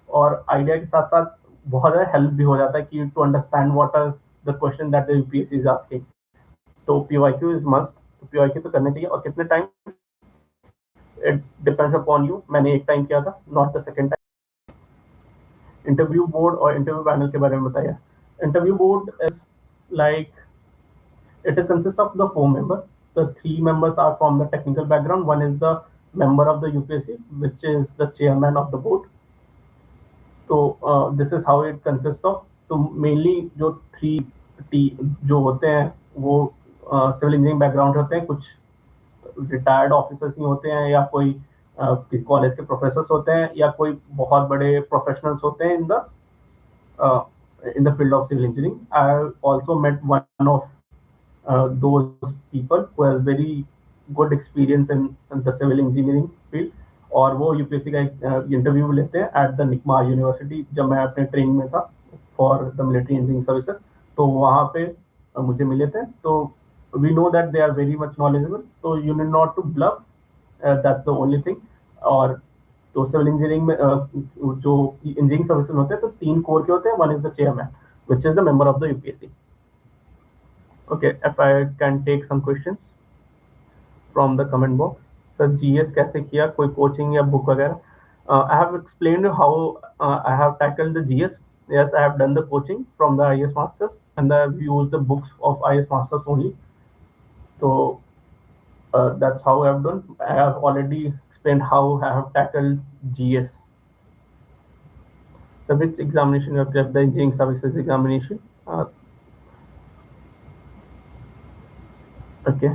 और आइडिया के साथ साथ बहुत ज़्यादा हेल्प भी हो जाता है कि to understand what are the question that the UPSC is asking. तो PYQ इज मस्ट। तो PYQ तो करना चाहिए। और कितने time, it depends upon you. मैंने एक टाइम किया था, not the second time. Interview board और इंटरव्यू पैनल के बारे में बताया। Interview board is like it is consist of the four members. The three members are from the technical background. One is the member of the UPSC, which is the chairman of the board. So this is how it consists of. तो mainly जो three T जो होते हैं वो civil engineering background होते हैं, कुछ retired officers ही होते हैं, या कोई कॉलेज के प्रोफेसर्स होते हैं, या कोई बहुत बड़े प्रोफेशनल्स होते हैं in the field of civil engineering. I also met one of those people who has very good experience in the civil engineering field, और वो यूपीएससी का एक इंटरव्यू लेते हैं एट द निकमा यूनिवर्सिटी जब मैं अपने ट्रेनिंग में था for the military engineering services. तो वहाँ पे मुझे मिले थे। तो we know that they are very much knowledgeable, तो you need not to bluff, that's the only thing. और तो सिविल इंजीनियरिंग में जो इंजीनियरिंग सर्विसेज होते हैं तो तीन कोर के होते हैं। One is the chairman which is the member of the UPSC. Okay, if I can take some questions from the comment box. Sir, GS कैसे किया, कोई coaching या book वगैरह? I have explained how I have tackled the GS. Yes, I have done the coaching from the IS Masters and I have used the books of IS Masters only. So that's how I have done. I have already explained how I have tackled GS. So which examination you have kept? The engineering services examination. Okay.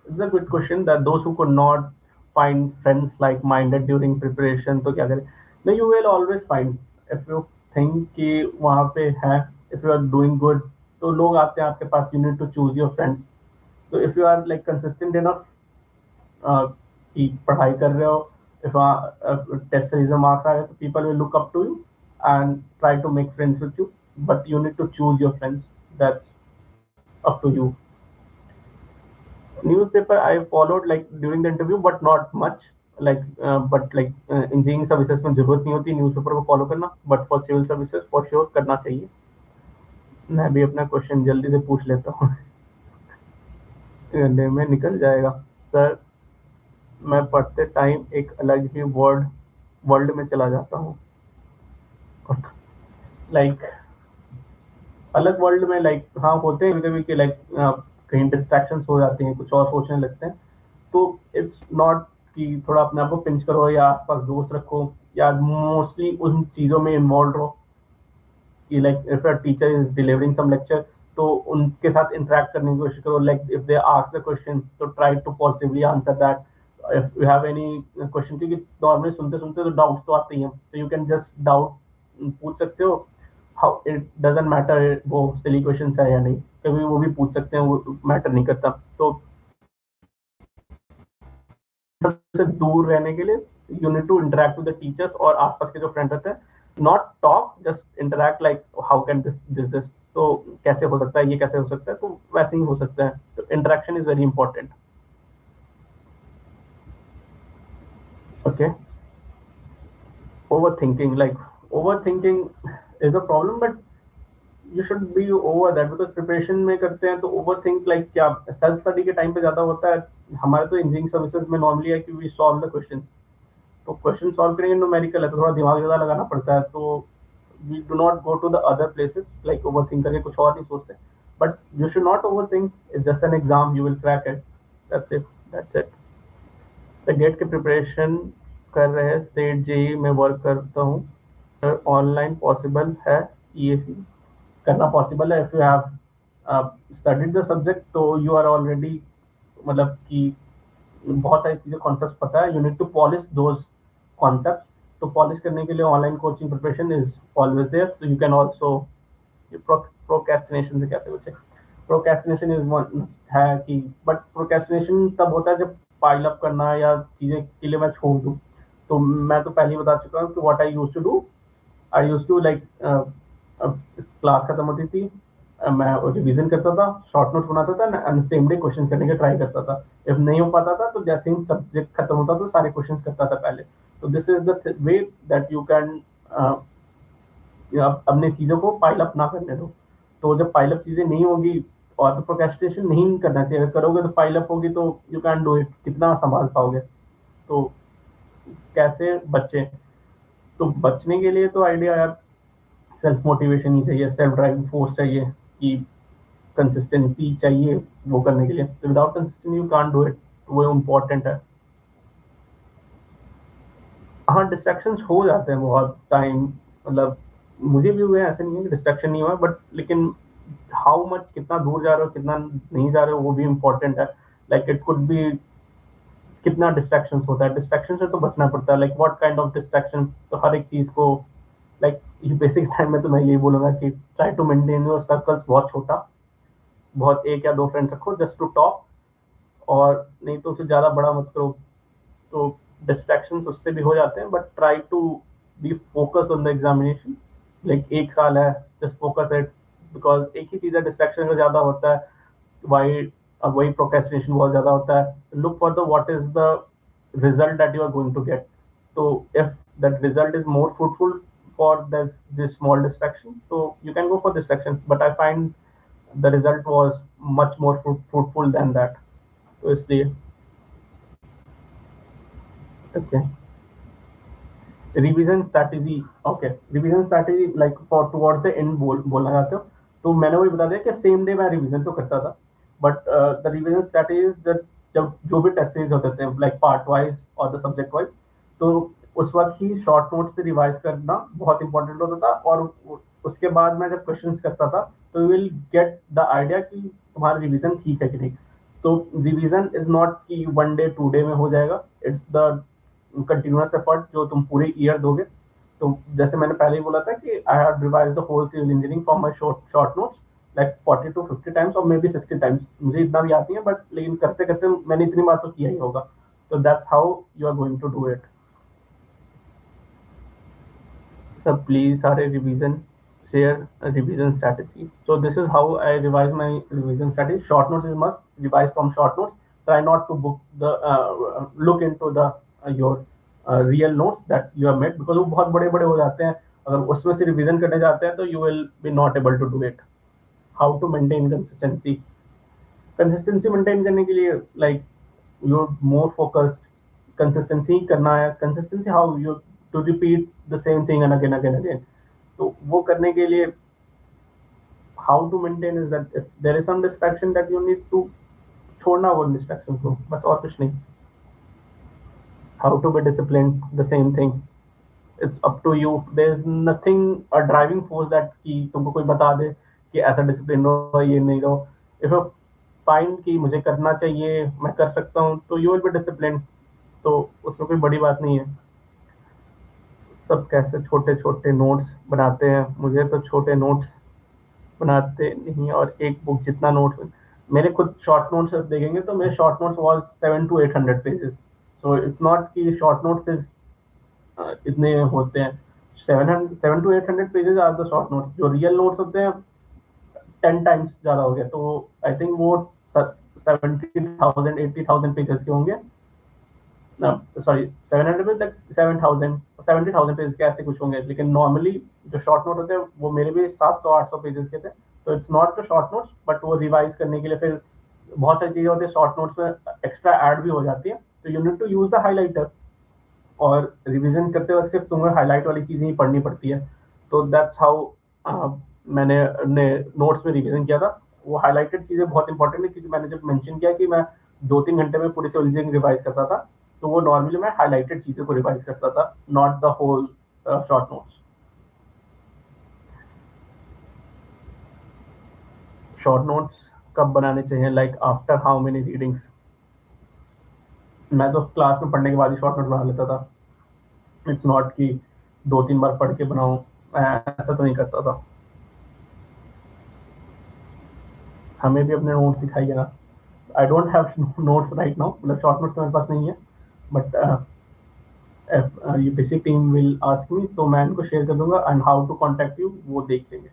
It's a good question that those who could not find friends like-minded during preparation, तो क्या करें? No, you will always find. If you think कि वहाँ पे है, if you are doing good, तो लोग आते हैं आपके पास. You need to choose your friends. So if you are like consistent enough, कि पढ़ाई कर रहे हो, if test series में marks आ रहे तो people will look up to you and try to make friends with you. But you need to choose your friends. That's up to you. Newspaper I followed like during the interview, but not much. Like but like engineering services में जरूरत नहीं होती newspaper को follow करना, but for civil services for sure करना चाहिए। मैं भी अपना क्वेश्चन जल्दी से पूछ लेता हूँ, घंटे में निकल जाएगा। सर, मैं पढ़ते टाइम एक अलग ही वर्ल्ड में चला जाता हूँ। लाइक अलग वर्ल्ड में, लाइक हाँ होते हैं कभी कि लाइक कहीं डिस्ट्रैक्शंस हो जाती हैं, कुछ और सोचने लगते हैं। तो इट्स नॉट कि थोड़ा अपने आप को पिंच करो या आसपास दोस्त रखो या मोस्टली उन चीज़ों में इन्वॉल्व रहो कि like if a teacher is delivering some lecture तो उनके साथ इंटरेक्ट करने की कोशिश करो। Like if they ask the question तो try to positively answer that. If you have any question, क्योंकि नॉर्मली सुनते सुनते तो डाउट्स तो आते ही हैं, तो यू कैन जस्ट डाउट पूछ सकते हो। हाउ इट डजेंट मैटर वो सिली क्वेश्चन है या नहीं, कभी वो भी पूछ सकते हैं, वो मैटर नहीं करता। तो सबसे दूर रहने के लिए you need to interact with the teachers और आसपास के जो फ्रेंड रहते हैं, not talk, just interact, like how can this, तो कैसे हो सकता है, ये कैसे हो सकता है, तो वैसे ही हो सकता है। तो interaction is very important. Okay, overthinking, like overthinking is a problem, but you should be over that, because preparation में करते हैं तो ओवर थिंक, लाइक क्या सेल्फ स्टडी के टाइम पे ज्यादा होता है। हमारे तो इंजीनियरिंग सर्विसेज में नॉर्मली है कि वी सॉल्व द क्वेश्चन, तो क्वेश्चन सॉल्व करेंगे, न्यूमेरिकल है तो थोड़ा दिमाग ज्यादा लगाना पड़ता है, तो we do not go to the other places like over think करके कुछ और नहीं सोचते। But you should not over think, it's just an exam, you will crack it, that's it, that's it. तो गेट की प्रिपरेशन कर रहे हैं, स्टेट जेई में वर्क करता हूँ सर, ऑनलाइन पॉसिबल है? ईएसी करना पॉसिबल है if you have studied the subject, तो यू आर ऑलरेडी, मतलब कि बहुत सारी चीजें कॉन्सेप्ट पता है, you need to polish those concept. तो पॉलिश करने के लिए online coaching preparation is always there, तो यू कैन ऑल्सो, प्रोक्रेस्टिनेशन से कैसे बचे, प्रोक्रेस्टिनेशन इज वन है कि, बट प्रोक्रेस्टिनेशन तब होता है जब पाइल अप करना या चीजें के लिए मैं छोड़ दूँ। तो मैं तो पहले ही बता चुका हूँ कि what I used to do, I used to like, class खत्म होती थी, मैं रिवीजन करता था, शॉर्ट नोट्स बनाता था एंड सेम डे क्वेश्चन करने का ट्राई करता था। इफ नहीं हो पाता था तो जैसे ही सब्जेक्ट खत्म होता तो सारे क्वेश्चन करता था पहले। तो this is the way that you can अपने चीजों को पाइल अप ना करने दो। तो जब पाइल अप चीजें नहीं होगी, और तो प्रोक्रेस्टिनेशन नहीं करना चाहिए, अगर करोगे तो पाइल अप होगी तो यू कैन डू इट, कितना संभाल पाओगे। तो कैसे बच्चे, तो बचने के लिए तो आइडिया यार, सेल्फ मोटिवेशन ही चाहिए, सेल्फ ड्राइविंग फोर्स चाहिए, कि कंसिस्टेंसी चाहिए वो करने के लिए। तो without consistency you can't do it, वो इम्पोर्टेंट है। हाँ, डिस्ट्रैक्शंस हो जाते हैं बहुत टाइम, मतलब मुझे भी हुए, ऐसे नहीं है कि डिस्ट्रैक्शन नहीं हुआ, बट लेकिन हाउ मच, कितना दूर जा रहे हो, कितना नहीं जा रहे हो, वो भी इम्पोर्टेंट है। लाइक इट कुड बी, कितना डिस्ट्रैक्शन होता है, डिस्ट्रैक्शन से तो बचना पड़ता है, like what kind of distraction. तो हर एक चीज को, लाइक ये बेसिक टाइम में तो मैं यही बोलूंगा कि try to maintain your circles, बहुत छोटा, बहुत एक या दो फ्रेंड रखो जस्ट टू टॉक, और नहीं तो उसे ज़्यादा बड़ा मत करो। तो डिस्ट्रैक्शंस उससे भी हो जाते हैं, but try to be focus on the examination. Like एक साल है, जस्ट फोकस एट, बिकॉज एक ही चीज़ है, डिस्ट्रैक्शन का ज़्यादा होता है, वाई वही प्रोक्रेस्टिनेशन बहुत ज़्यादा होता है। Look for the what is the result that you are going to get. तो if that result is more fruitful for this small distraction, so you can go for distraction, but I find the result was much more fruitful than that, तो इसलिए। Okay, revision strategy, okay, revision strategy like for towards the end बोलना चाहते हो, तो मैंने वही बता दिया कि सेम डे मैं रिवीजन तो करता था, बट द रिवीजन स्ट्रैटेजी जब जो भी टेस्ट सीरीज होते थे लाइक पार्ट वाइज और द सब्जेक्ट वाइज, तो उस वक्त ही शॉर्ट नोट से रिवाइज करना बहुत इंपॉर्टेंट होता था, और उसके बाद मैं जब क्वेश्चंस करता था तो you will get the idea कि तुम्हारा रिवीजन ठीक है कि नहीं। तो रिवीजन इज नॉट कि वन डे टू डे में हो जाएगा, इट्स द कंटिन्यूअस एफर्ट जो तुम पूरे ईयर दोगे। तो जैसे मैंने पहले ही बोला था कि I have revised the whole civil engineering from my short notes like 40 to 50 times, और मे बी 60 टाइम्स, मुझे इतना भी आती है, बट लेकिन करते करते मैंने इतनी बार तो किया ही होगा। तो that's how you are going to do it. So please are a revision, share a revision strategy. So this is how I revise my revision strategy. Short notes is must, revise from short notes. Try not to book the look into the your real notes that you have made, because वो बहुत बड़े बड़े हो जाते हैं, अगर उसमें से रिवीजन करने जाते हैं तो you will be not able to do it. How to maintain consistency? Consistency maintain करने के लिए like you're more focused, consistency करना है, consistency how you to repeat the same thing and again. तो वो करने के लिए how to maintain is that if there is some distraction that you need to छोड़ना वो distraction को, बस और कुछ नहीं। How to be disciplined, the same thing, it's up to you, there is nothing a driving force that कि तुमको कोई बता दे कि ऐसा डिसिप्लिन रहो, ये नहीं रहो। इफ यू फाइंड कि मुझे करना चाहिए, मैं कर सकता हूँ, तो यू विल बी डिसिप्लिन, तो उसमें कोई बड़ी बात नहीं है। सब कैसे छोटे छोटे नोट्स बनाते हैं, मुझे तो छोटे नोट्स बनाते नहीं, और एक बुक जितना नोट्स, मेरे खुद शॉर्ट नोट्स देखेंगे तो मेरे short notes was 700 to 800 pages, so it's not कि शॉर्ट नोट्स इज इतने होते हैं, 7 to 800 pages are the short notes. जो रियल नोट्स होते हैं 10 टाइम्स ज़्यादा हो गया, तो आई थिंक वो 70,000 80,000 पेजेस के होंगे। सॉरी 700 में तक 70,000 पेजेस के ऐसे कुछ होंगे, लेकिन नॉर्मली जो शॉर्ट नोट होते हैं वो मेरे भी 700-800 पेजेस के थे। तो it's not the short notes, but वो रिवाइज करने के लिए फिर बहुत सारी चीज़ें होती है शॉर्ट नोट्स में, एक्स्ट्रा ऐड भी हो जाती है, तो you need to use the highlighter. और रिवीजन करते वक्त सिर्फ तुम्हें हाईलाइट वाली चीज़ें ही पढ़नी पड़ती है। तो दैट्स हाउ मैंने अपने नोट्स में रिवीजन किया था। वो हाईलाइटेड चीज़ें बहुत इंपॉर्टेंट है, क्योंकि मैंने जब मेंशन किया कि मैं 2-3 घंटे में पूरी सिविल रिवाइज करता था, तो वो नॉर्मली मैं हाईलाइटेड चीज़ों को रिवाइज करता था, not the whole short notes. Short notes कब बनाने चाहिए, like after how many readings? मैं तो क्लास में पढ़ने के बाद ही शॉर्ट नोट बना लेता था। इट्स नॉट कि 2-3 बार पढ़ के बनाऊं, मैं ऐसा तो नहीं करता था। हमें भी अपने नोट्स दिखाइए ना। I don't have notes right now, मतलब शॉर्ट नोट्स तो मेरे पास नहीं है, but if UPSC team will ask me तो मैं इनको शेयर कर दूंगा, and how to contact you वो देख लेंगे।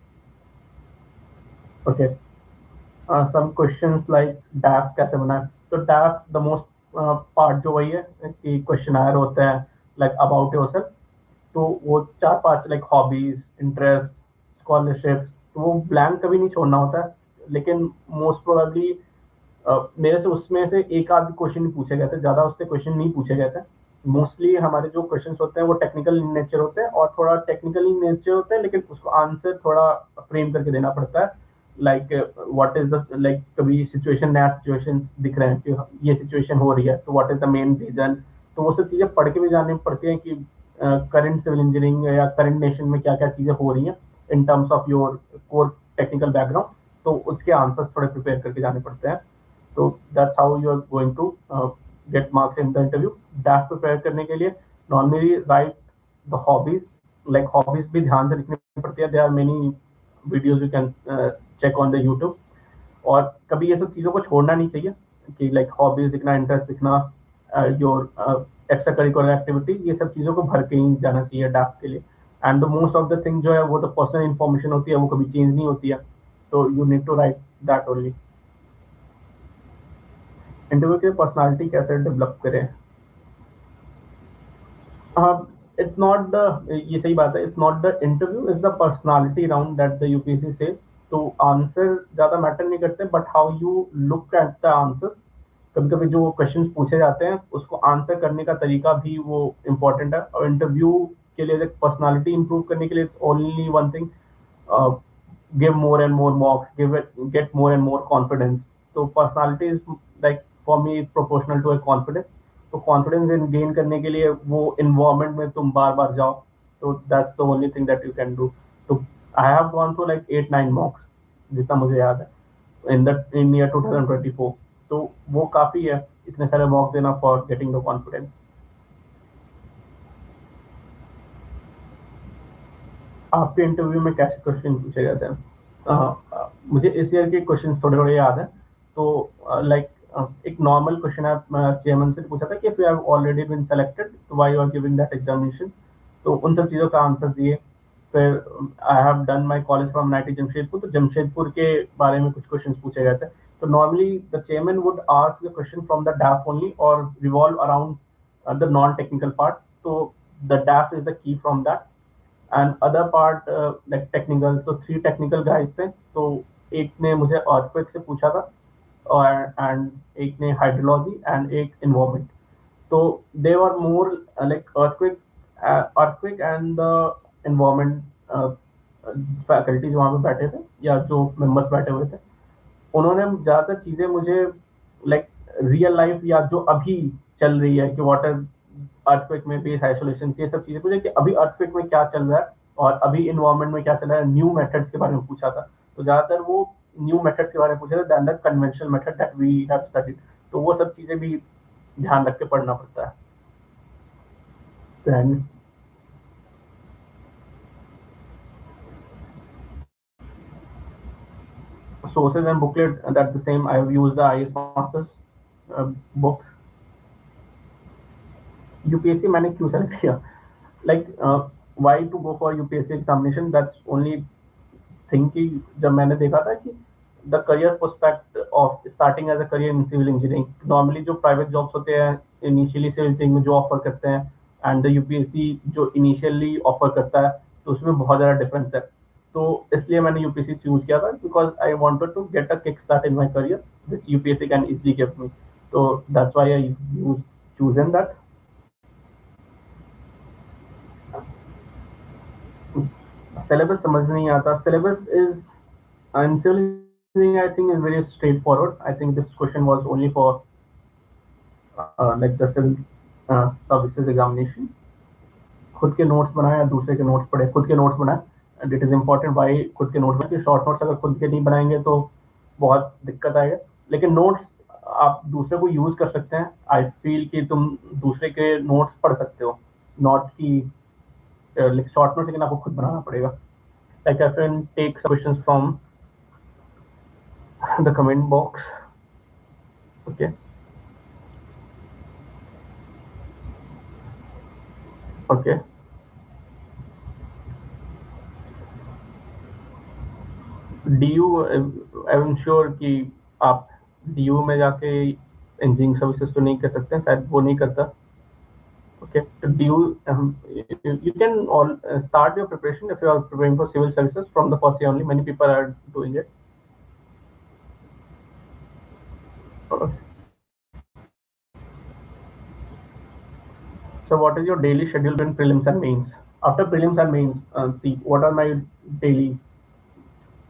Okay, some questions like DAF कैसे बनाए? तो डैफ द मोस्ट पार्ट जो वही है कि क्वेश्चन होता है लाइक अबाउट योरसेल्फ। तो वो 4-5 लाइक हॉबीज, इंटरेस्ट, स्कॉलरशिप्स, तो वो ब्लैंक कभी नहीं छोड़ना होता है। लेकिन मोस्ट प्रोबेबली मेरे से उसमें से एक आध क्वेश्चन ही पूछे गए थे, ज़्यादा उससे क्वेश्चन नहीं पूछे गए थे। मोस्टली हमारे जो क्वेश्चन होते हैं वो टेक्निकल इन नेचर होते हैं, और थोड़ा टेक्निकल इन नेचर होते हैं, लेकिन उसको आंसर थोड़ा फ्रेम करके देना पड़ता है। Like what is the, like कभी सिचुएशन, नया सिचुएशन दिख रहे हैं कि ये सिचुएशन हो रही है, तो what is the main reason. तो वो सब चीज़ें पढ़ के भी जाननी पड़ती हैं कि करंट सिविल इंजीनियरिंग या करंट नेशन में क्या क्या चीज़ें हो रही हैं in terms of your core technical background. तो उसके आंसर्स थोड़े प्रिपेयर करके जाने पड़ते हैं। तो that's how you are going to get marks in the interview. DAF prepare करने के लिए normally write the hobbies, like hobbies भी ध्यान से लिखनी पड़ती है। There are many videos you can check on the YouTube. और कभी ये सब चीज़ों को छोड़ना नहीं चाहिए कि लाइक हॉबीज लिखना, इंटरेस्ट लिखना, योर एक्स्ट्रा करिकुलर एक्टिविटी, ये सब चीज़ों को भर के ही जाना चाहिए डैफ के लिए। And the most of the thing जो है वो तो पर्सनल इन्फॉर्मेशन होती है, वो कभी चेंज नहीं होती है, तो you need to write that only. Interview की पर्सनालिटी कैसे डेवलप करें? इट्स नॉट द, ये सही बात है, it's not the interview, is the personality round that the UPSC से। तो आंसर ज़्यादा मैटर नहीं करते, but how you look at the answers. कभी कभी जो क्वेश्चंस पूछे जाते हैं उसको आंसर करने का तरीका भी वो इम्पोर्टेंट है। और इंटरव्यू के लिए पर्सनालिटी इंप्रूव करने के लिए it's only one thing, give more and more mocks, get more and more confidence. So personality is like for me proportional to a confidence. तो confidence in gain करने के लिए वो environment में तुम बार बार जाओ, तो that's the only thing that you can do. तो I have gone through like 8-9 mocks जितना मुझे याद है in year 2024। तो वो काफी है इतने सारे मॉक देना for getting the confidence। आपके इंटरव्यू में कैसे क्वेश्चन पूछे जाते हैं? मुझे इस ईयर के क्वेश्चन थोड़े थोड़े याद है। तो लाइक एक नॉर्मल क्वेश्चन है, चेयरमैन से पूछा था कि if you have already been selected तो why you are giving that examination. तो उन सब चीज़ों का आंसर दिए। फिर I have done my college from NIT Jamshedpur, तो जमशेदपुर के बारे में कुछ क्वेश्चन पूछे गए थे। तो normally the chairman would ask the question from the DAF only और revolve around the non technical part. तो the DAF is the key from that. And other part like technical, तो 3 टेक्निकल गाइस थे। तो एक ने मुझे earthquake से पूछा था, और एंड एक ने हाइड्रोलॉजी एंड एक इन्वायरमेंट। तो they were more like earthquake and the environment faculties वहाँ पे बैठे थे, या जो मेंबर्स बैठे हुए थे, उन्होंने ज़्यादातर चीज़ें मुझे लाइक रियल लाइफ या जो अभी चल रही है कि वाटर अर्थक्वेक में बेस आइसोलेशन, ये सब चीज़ें मुझे कि अभी अर्थक्वेक में क्या चल रहा है और अभी इन्वायरमेंट में क्या चल रहा है, न्यू मेथड्स के बारे में पूछा था। तो ज़्यादातर वो न्यू मेथड्स के बारे में पूछा था than the conventional method that we have studied. तो वो सब चीज़ें भी ध्यान रख के पढ़ना पड़ता है। Then, sources and booklet, that the same, I have used the IS Masters books. UPSC मैंने क्यों सेलेक्ट किया, like why to go for UPSC examination, that's only thing कि जब मैंने देखा था कि the career prospect of starting as a career in civil engineering, normally जो प्राइवेट जॉब्स होते हैं इनिशियली सिविल इंजीनियरिंग में जो ऑफर करते हैं एंड द यूपीएससी जो इनिशियली ऑफर करता है, तो उसमें बहुत ज़्यादा डिफरेंस है। तो इसलिए मैंने यूपीएससी चूज किया था because I wanted to get a kick start in my career which UPSC can easily give me, तो that's why I use chosen that. Syllabus समझ नहीं आता. Syllabus is and civil I think is very straightforward. I think this question was only for like the civil services examination. खुद के notes बनाए या दूसरे के नोट्स पढ़े, खुद के नोट्स बनाए and it is important why खुद के नोट्स बनाए, शॉर्ट नोट्स अगर खुद के नहीं बनाएंगे तो बहुत दिक्कत आएगा, लेकिन नोट्स आप दूसरे को यूज कर सकते हैं. आई फील कि तुम दूसरे के नोट्स पढ़ सकते हो, नॉट कि शॉर्ट नोट्स, लेकिन आपको खुद बनाना पड़ेगा. Like I can take questions from the comment box. Okay okay DU, I am sure कि आप डीयू में जाके इंजीनियरिंग सर्विसेज तो नहीं कर सकते हैं, शायद वो नहीं करता. Okay, so do you you can all start your preparation if you are preparing for civil services from the first year only. Many people are doing it. Okay. So what is your daily schedule in prelims and mains? After prelims and mains, see what are my daily.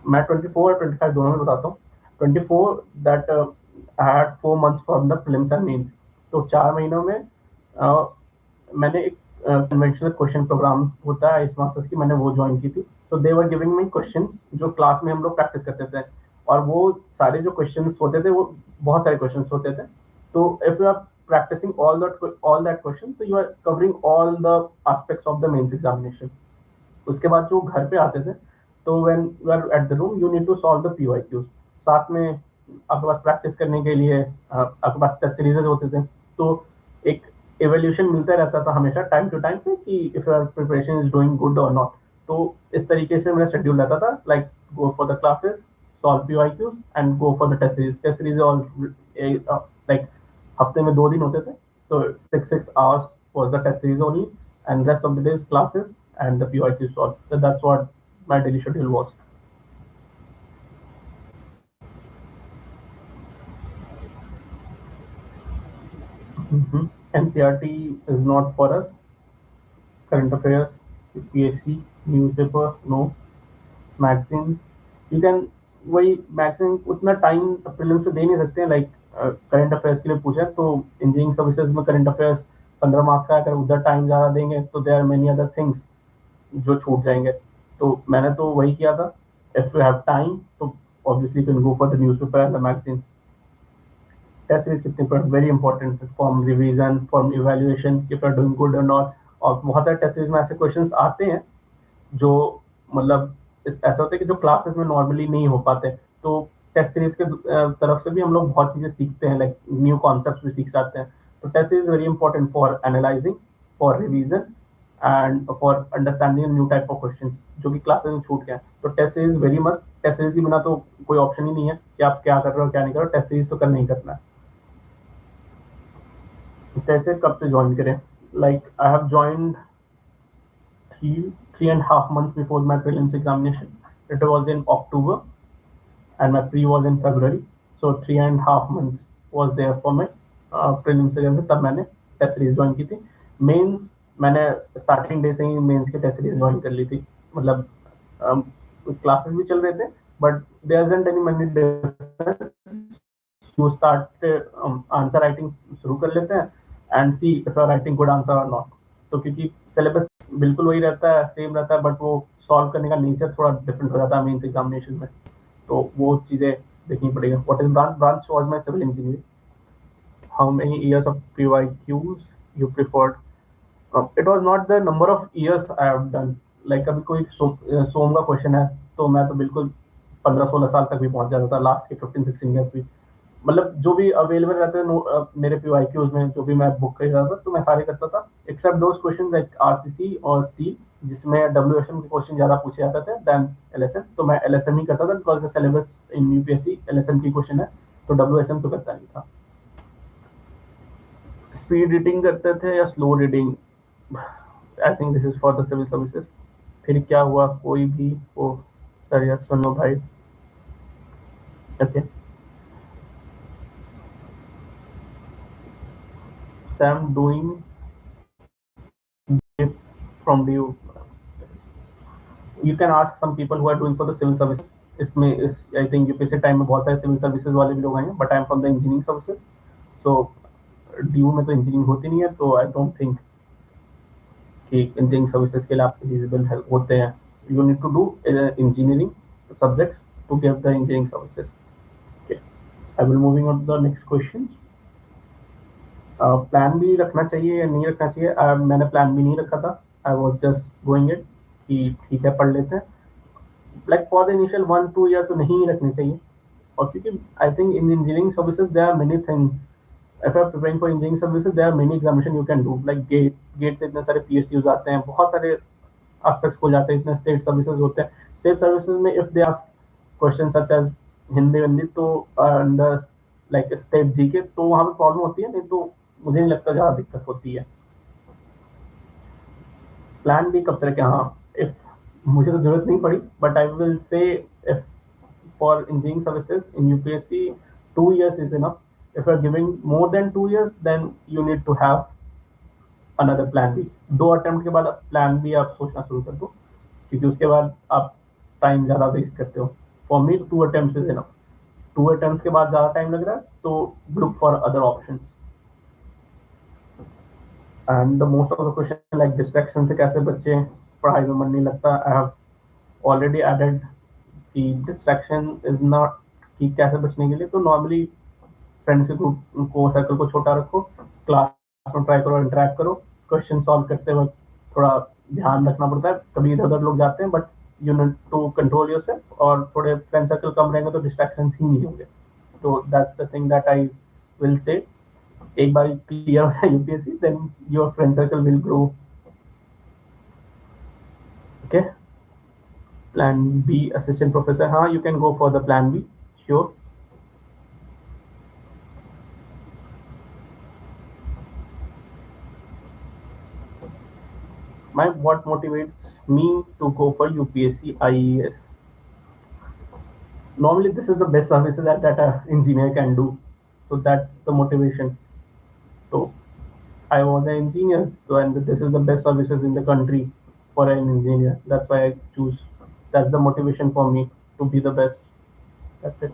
मैं 24 और 25 दोनों में बताता हूँ. 24 that I had 4 months from the prelims and mains. तो 4 महीनों में मैंने एक कन्वेंशनल क्वेश्चन प्रोग्राम होता है इस मास्टर्स की, मैंने वो ज्वाइन की थी. तो they were giving me questions जो क्लास में हम लोग प्रैक्टिस करते थे, और वो सारे जो क्वेश्चंस होते थे वो बहुत सारे क्वेश्चंस होते थे. तो if you are practising all that question, तो you are covering all the aspects of the mains examination. उसके बाद जो घर पे आते थे, तो when you are at the room you need to solve the PYQs. साथ में आपके पास प्रैक्टिस करने के लिए आपके पास टेस्ट सीरीज होते थे. तो एक एवोल्यूशन मिलता रहता था हमेशा टाइम टू टाइम पे कि if your preparation is doing good और नॉट. तो इस तरीके से मेरा शेड्यूल रहता था, like go for the classes, solve PYQs and go for the test series. Test series all like हफ्ते में 2 दिन होते थे, तो 6 hours was the test series only, and rest of the days classes and the PYQ solve. So that's what my daily schedule was. NCRT is not for us. Current affairs, PSC, newspaper, no. Magazines, you can वही magazine उतना time prelims पे दे नहीं सकते हैं. Like current affairs के लिए पूछा तो इंजीनियरिंग सर्विसेज में करंट अफेयर्स 15 मार्क्स का, अगर उधर टाइम ज़्यादा देंगे तो there are many other things जो छूट जाएंगे. तो मैंने तो वही किया था. इफ यू हैव टाइम तो obviously can go for the newspaper and the magazine. Test series कितने पर very important form revision, form evaluation, if you are doing good और नॉट. और बहुत सारे टेस्ट सीरीज में ऐसे क्वेश्चंस आते हैं जो मतलब ऐसा होता है कि जो क्लासेस में नॉर्मली नहीं हो पाते. तो टेस्ट सीरीज के तरफ से भी हम लोग बहुत चीज़ें सीखते हैं, लाइक न्यू कॉन्सेप्ट भी सीख सकते हैं. तो test series very important for analysing, for revision and for understanding new type of questions जो कि क्लासेस में छूट गए. तो test series very must. Test series के बिना तो कोई ऑप्शन ही नहीं है कि आप क्या कर रहे हो क्या नहीं कर रहे हो. टेस्ट सीरीज तो करना ही करना है. कैसे कब से ज्वाइन करें? Like I have joined 3.5 months before my prelims examination. It was in October and my pre was in February. So 3.5 months was there for my prelims examination. तब मैंने टेस्ट सीरीज ज्वाइन की थी. Mains मैंने starting day से ही mains की test series join कर ली थी. मतलब क्लासेस भी चल रहे थे, but there isn't any money difference. You start answer writing शुरू कर लेते हैं and see if you are writing good answer और नॉट. तो क्योंकि सिलेबस बिल्कुल वही रहता है, सेम रहता है, बट वो सॉल्व करने का नेचर थोड़ा डिफरेंट हो जाता है मेंस एग्जामिनेशन में. तो वो चीज़ें देखनी पड़ेगी. What is branch was my civil engineering. How many years of PYQs you preferred? It was not the number of years I have done. Like अभी कोई सोम का क्वेश्चन है तो मैं तो बिल्कुल 15-16 साल तक भी पहुंच जाता था, लास्ट के 15-16 ईयर्स भी. मतलब जो भी अवेलेबल रहते हैं मेरे PYQs में, जो भी मैं बुक कर रहा था तो मैं सारे करता था, except those question like RCC और स्टील, जिसमें WSM के क्वेश्चन ज्यादा पूछे जाते थे देन LSM। तो मैं LSM ही करता था because the syllabus in UPSC LSM की क्वेश्चन है, तो WSM तो करता नहीं था। स्पीड रीडिंग करते थे या slow reading? I think this is for the civil services. फिर क्या हुआ, कोई भी वो सर या सुनो भाई। Okay, so I'm doing from DU. You can ask some people who are doing for the civil services. इसमें इस आई थिंक UPSC टाइम में बहुत सारे सिविल सर्विसेज वाले भी लोग आए हैं, but I am from the engineering services. So DU में तो इंजीनियरिंग होती नहीं है, तो आई डोंट थिंक कि इंजीनियरिंग सर्विसेज के लिए आप एलिजिबल होते हैं। You need to do engineering subjects to get the engineering services. I will moving on the next question. Plan भी रखना चाहिए या नहीं रखना चाहिए? मैंने प्लान भी नहीं रखा था, I was just going it कि ठीक है पढ़ लेते हैं। Like for the initial 1-2 year तो नहीं रखनी चाहिए, और क्योंकि I think in engineering services there are many thing. If you are preparing for engineering services there are many examination you can do, like GATE से इतने सारे PSUs आते हैं, बहुत सारे एस्पेक्ट्स हो जाते हैं, इतने स्टेट सर्विसेज होते हैं। स्टेट सर्विसेज में if they ask question such as Hindi Hindi तो लाइक स्टेट GK, तो वहाँ पे प्रॉब्लम होती है, नहीं तो मुझे नहीं लगता ज़्यादा दिक्कत होती है। प्लान भी कब तरह के, हाँ इफ मुझे तो जरूरत नहीं पड़ी, बट आई विल से if for engineering services in UPSC 2 years is enough. If you're giving more than 2 years, then you need to have another plan B. 2 attempt के बाद प्लान B आप सोचना शुरू कर दो, क्योंकि उसके बाद आप टाइम ज़्यादा वेस्ट करते हो। For me 2 attempt is enough. 2 attempt के बाद ज़्यादा टाइम लग रहा है तो look for other options. And the most of the question like distraction से कैसे बचे, पढ़ाई में मन नहीं लगता, आई हैव ऑलरेडी एडेड कि डिस्ट्रैक्शन इज नॉट, कि कैसे बचने के लिए तो नॉर्मली फ्रेंड्स के ग्रुप को, सर्कल को छोटा रखो, क्लास में ट्राई करो, इंटरेक्ट करो, क्वेश्चन सॉल्व करते वक्त थोड़ा ध्यान रखना पड़ता है, कभी इधर उधर लोग जाते हैं, but you need to control yourself, और थोड़े फ्रेंड सर्कल कम रहेंगे तो डिस्ट्रैक्शन ही नहीं होंगे। तो that's the thing that I will say. एक बार क्लियर हो जाए UPSC, then your friend circle will grow. Okay, plan B assistant professor, हाँ you can go for the plan B, sure. What motivates me to go for UPSC IAS? Normally this is the best services that an engineer can do, so that's the motivation. So I was an engineer, so and this is the best services in the country for an engineer, that's why I choose. That's the motivation for me to be the best. That's it.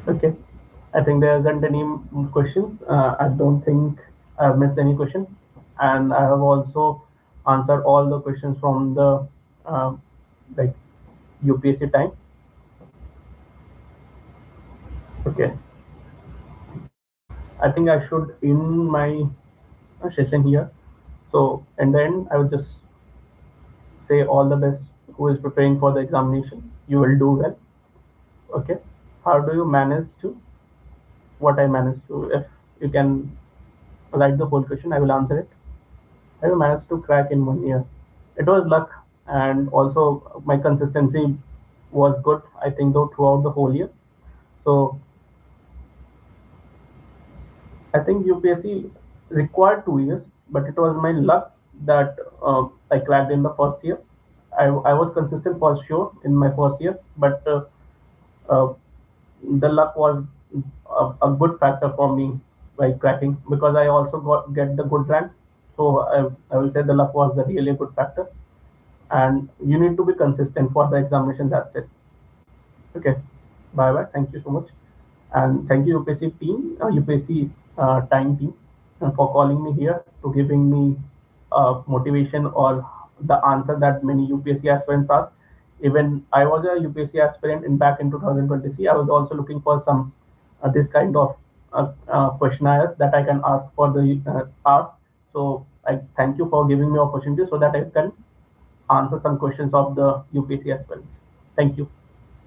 Okay, I think there isn't any questions. I don't think I've missed any question, and I have also answered all the questions from the like UPSC time. Okay, I think I should end my session here. So in the end, I will just say all the best who is preparing for the examination. You will do well. Okay, how do you manage to? What I managed to? If you can write the whole question, I will answer it. I managed to crack in 1 year. It was luck, and also my consistency was good, I think, though throughout the whole year. So I think UPSC required 2 years, but it was my luck that I cracked in the first year. I was consistent for sure in my first year, but uh, the luck was a good factor for me by cracking, because I also get the good rank. So I will say the luck was the really good factor, and you need to be consistent for the examination. That's it. Okay, bye bye. Thank you so much, and thank you UPSC team, UPSC time team, for calling me here to giving me motivation or the answer that many UPSC aspirants ask. Even I was a UPSC aspirant in back in 2023. I was also looking for some this kind of questionnaires that I can ask for the ask. So I thank you for giving me opportunity so that I can answer some questions of the UPSC aspirants. Thank you.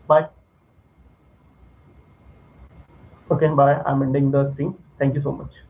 Bye. Okay, bye. I'm ending the stream. Thank you so much.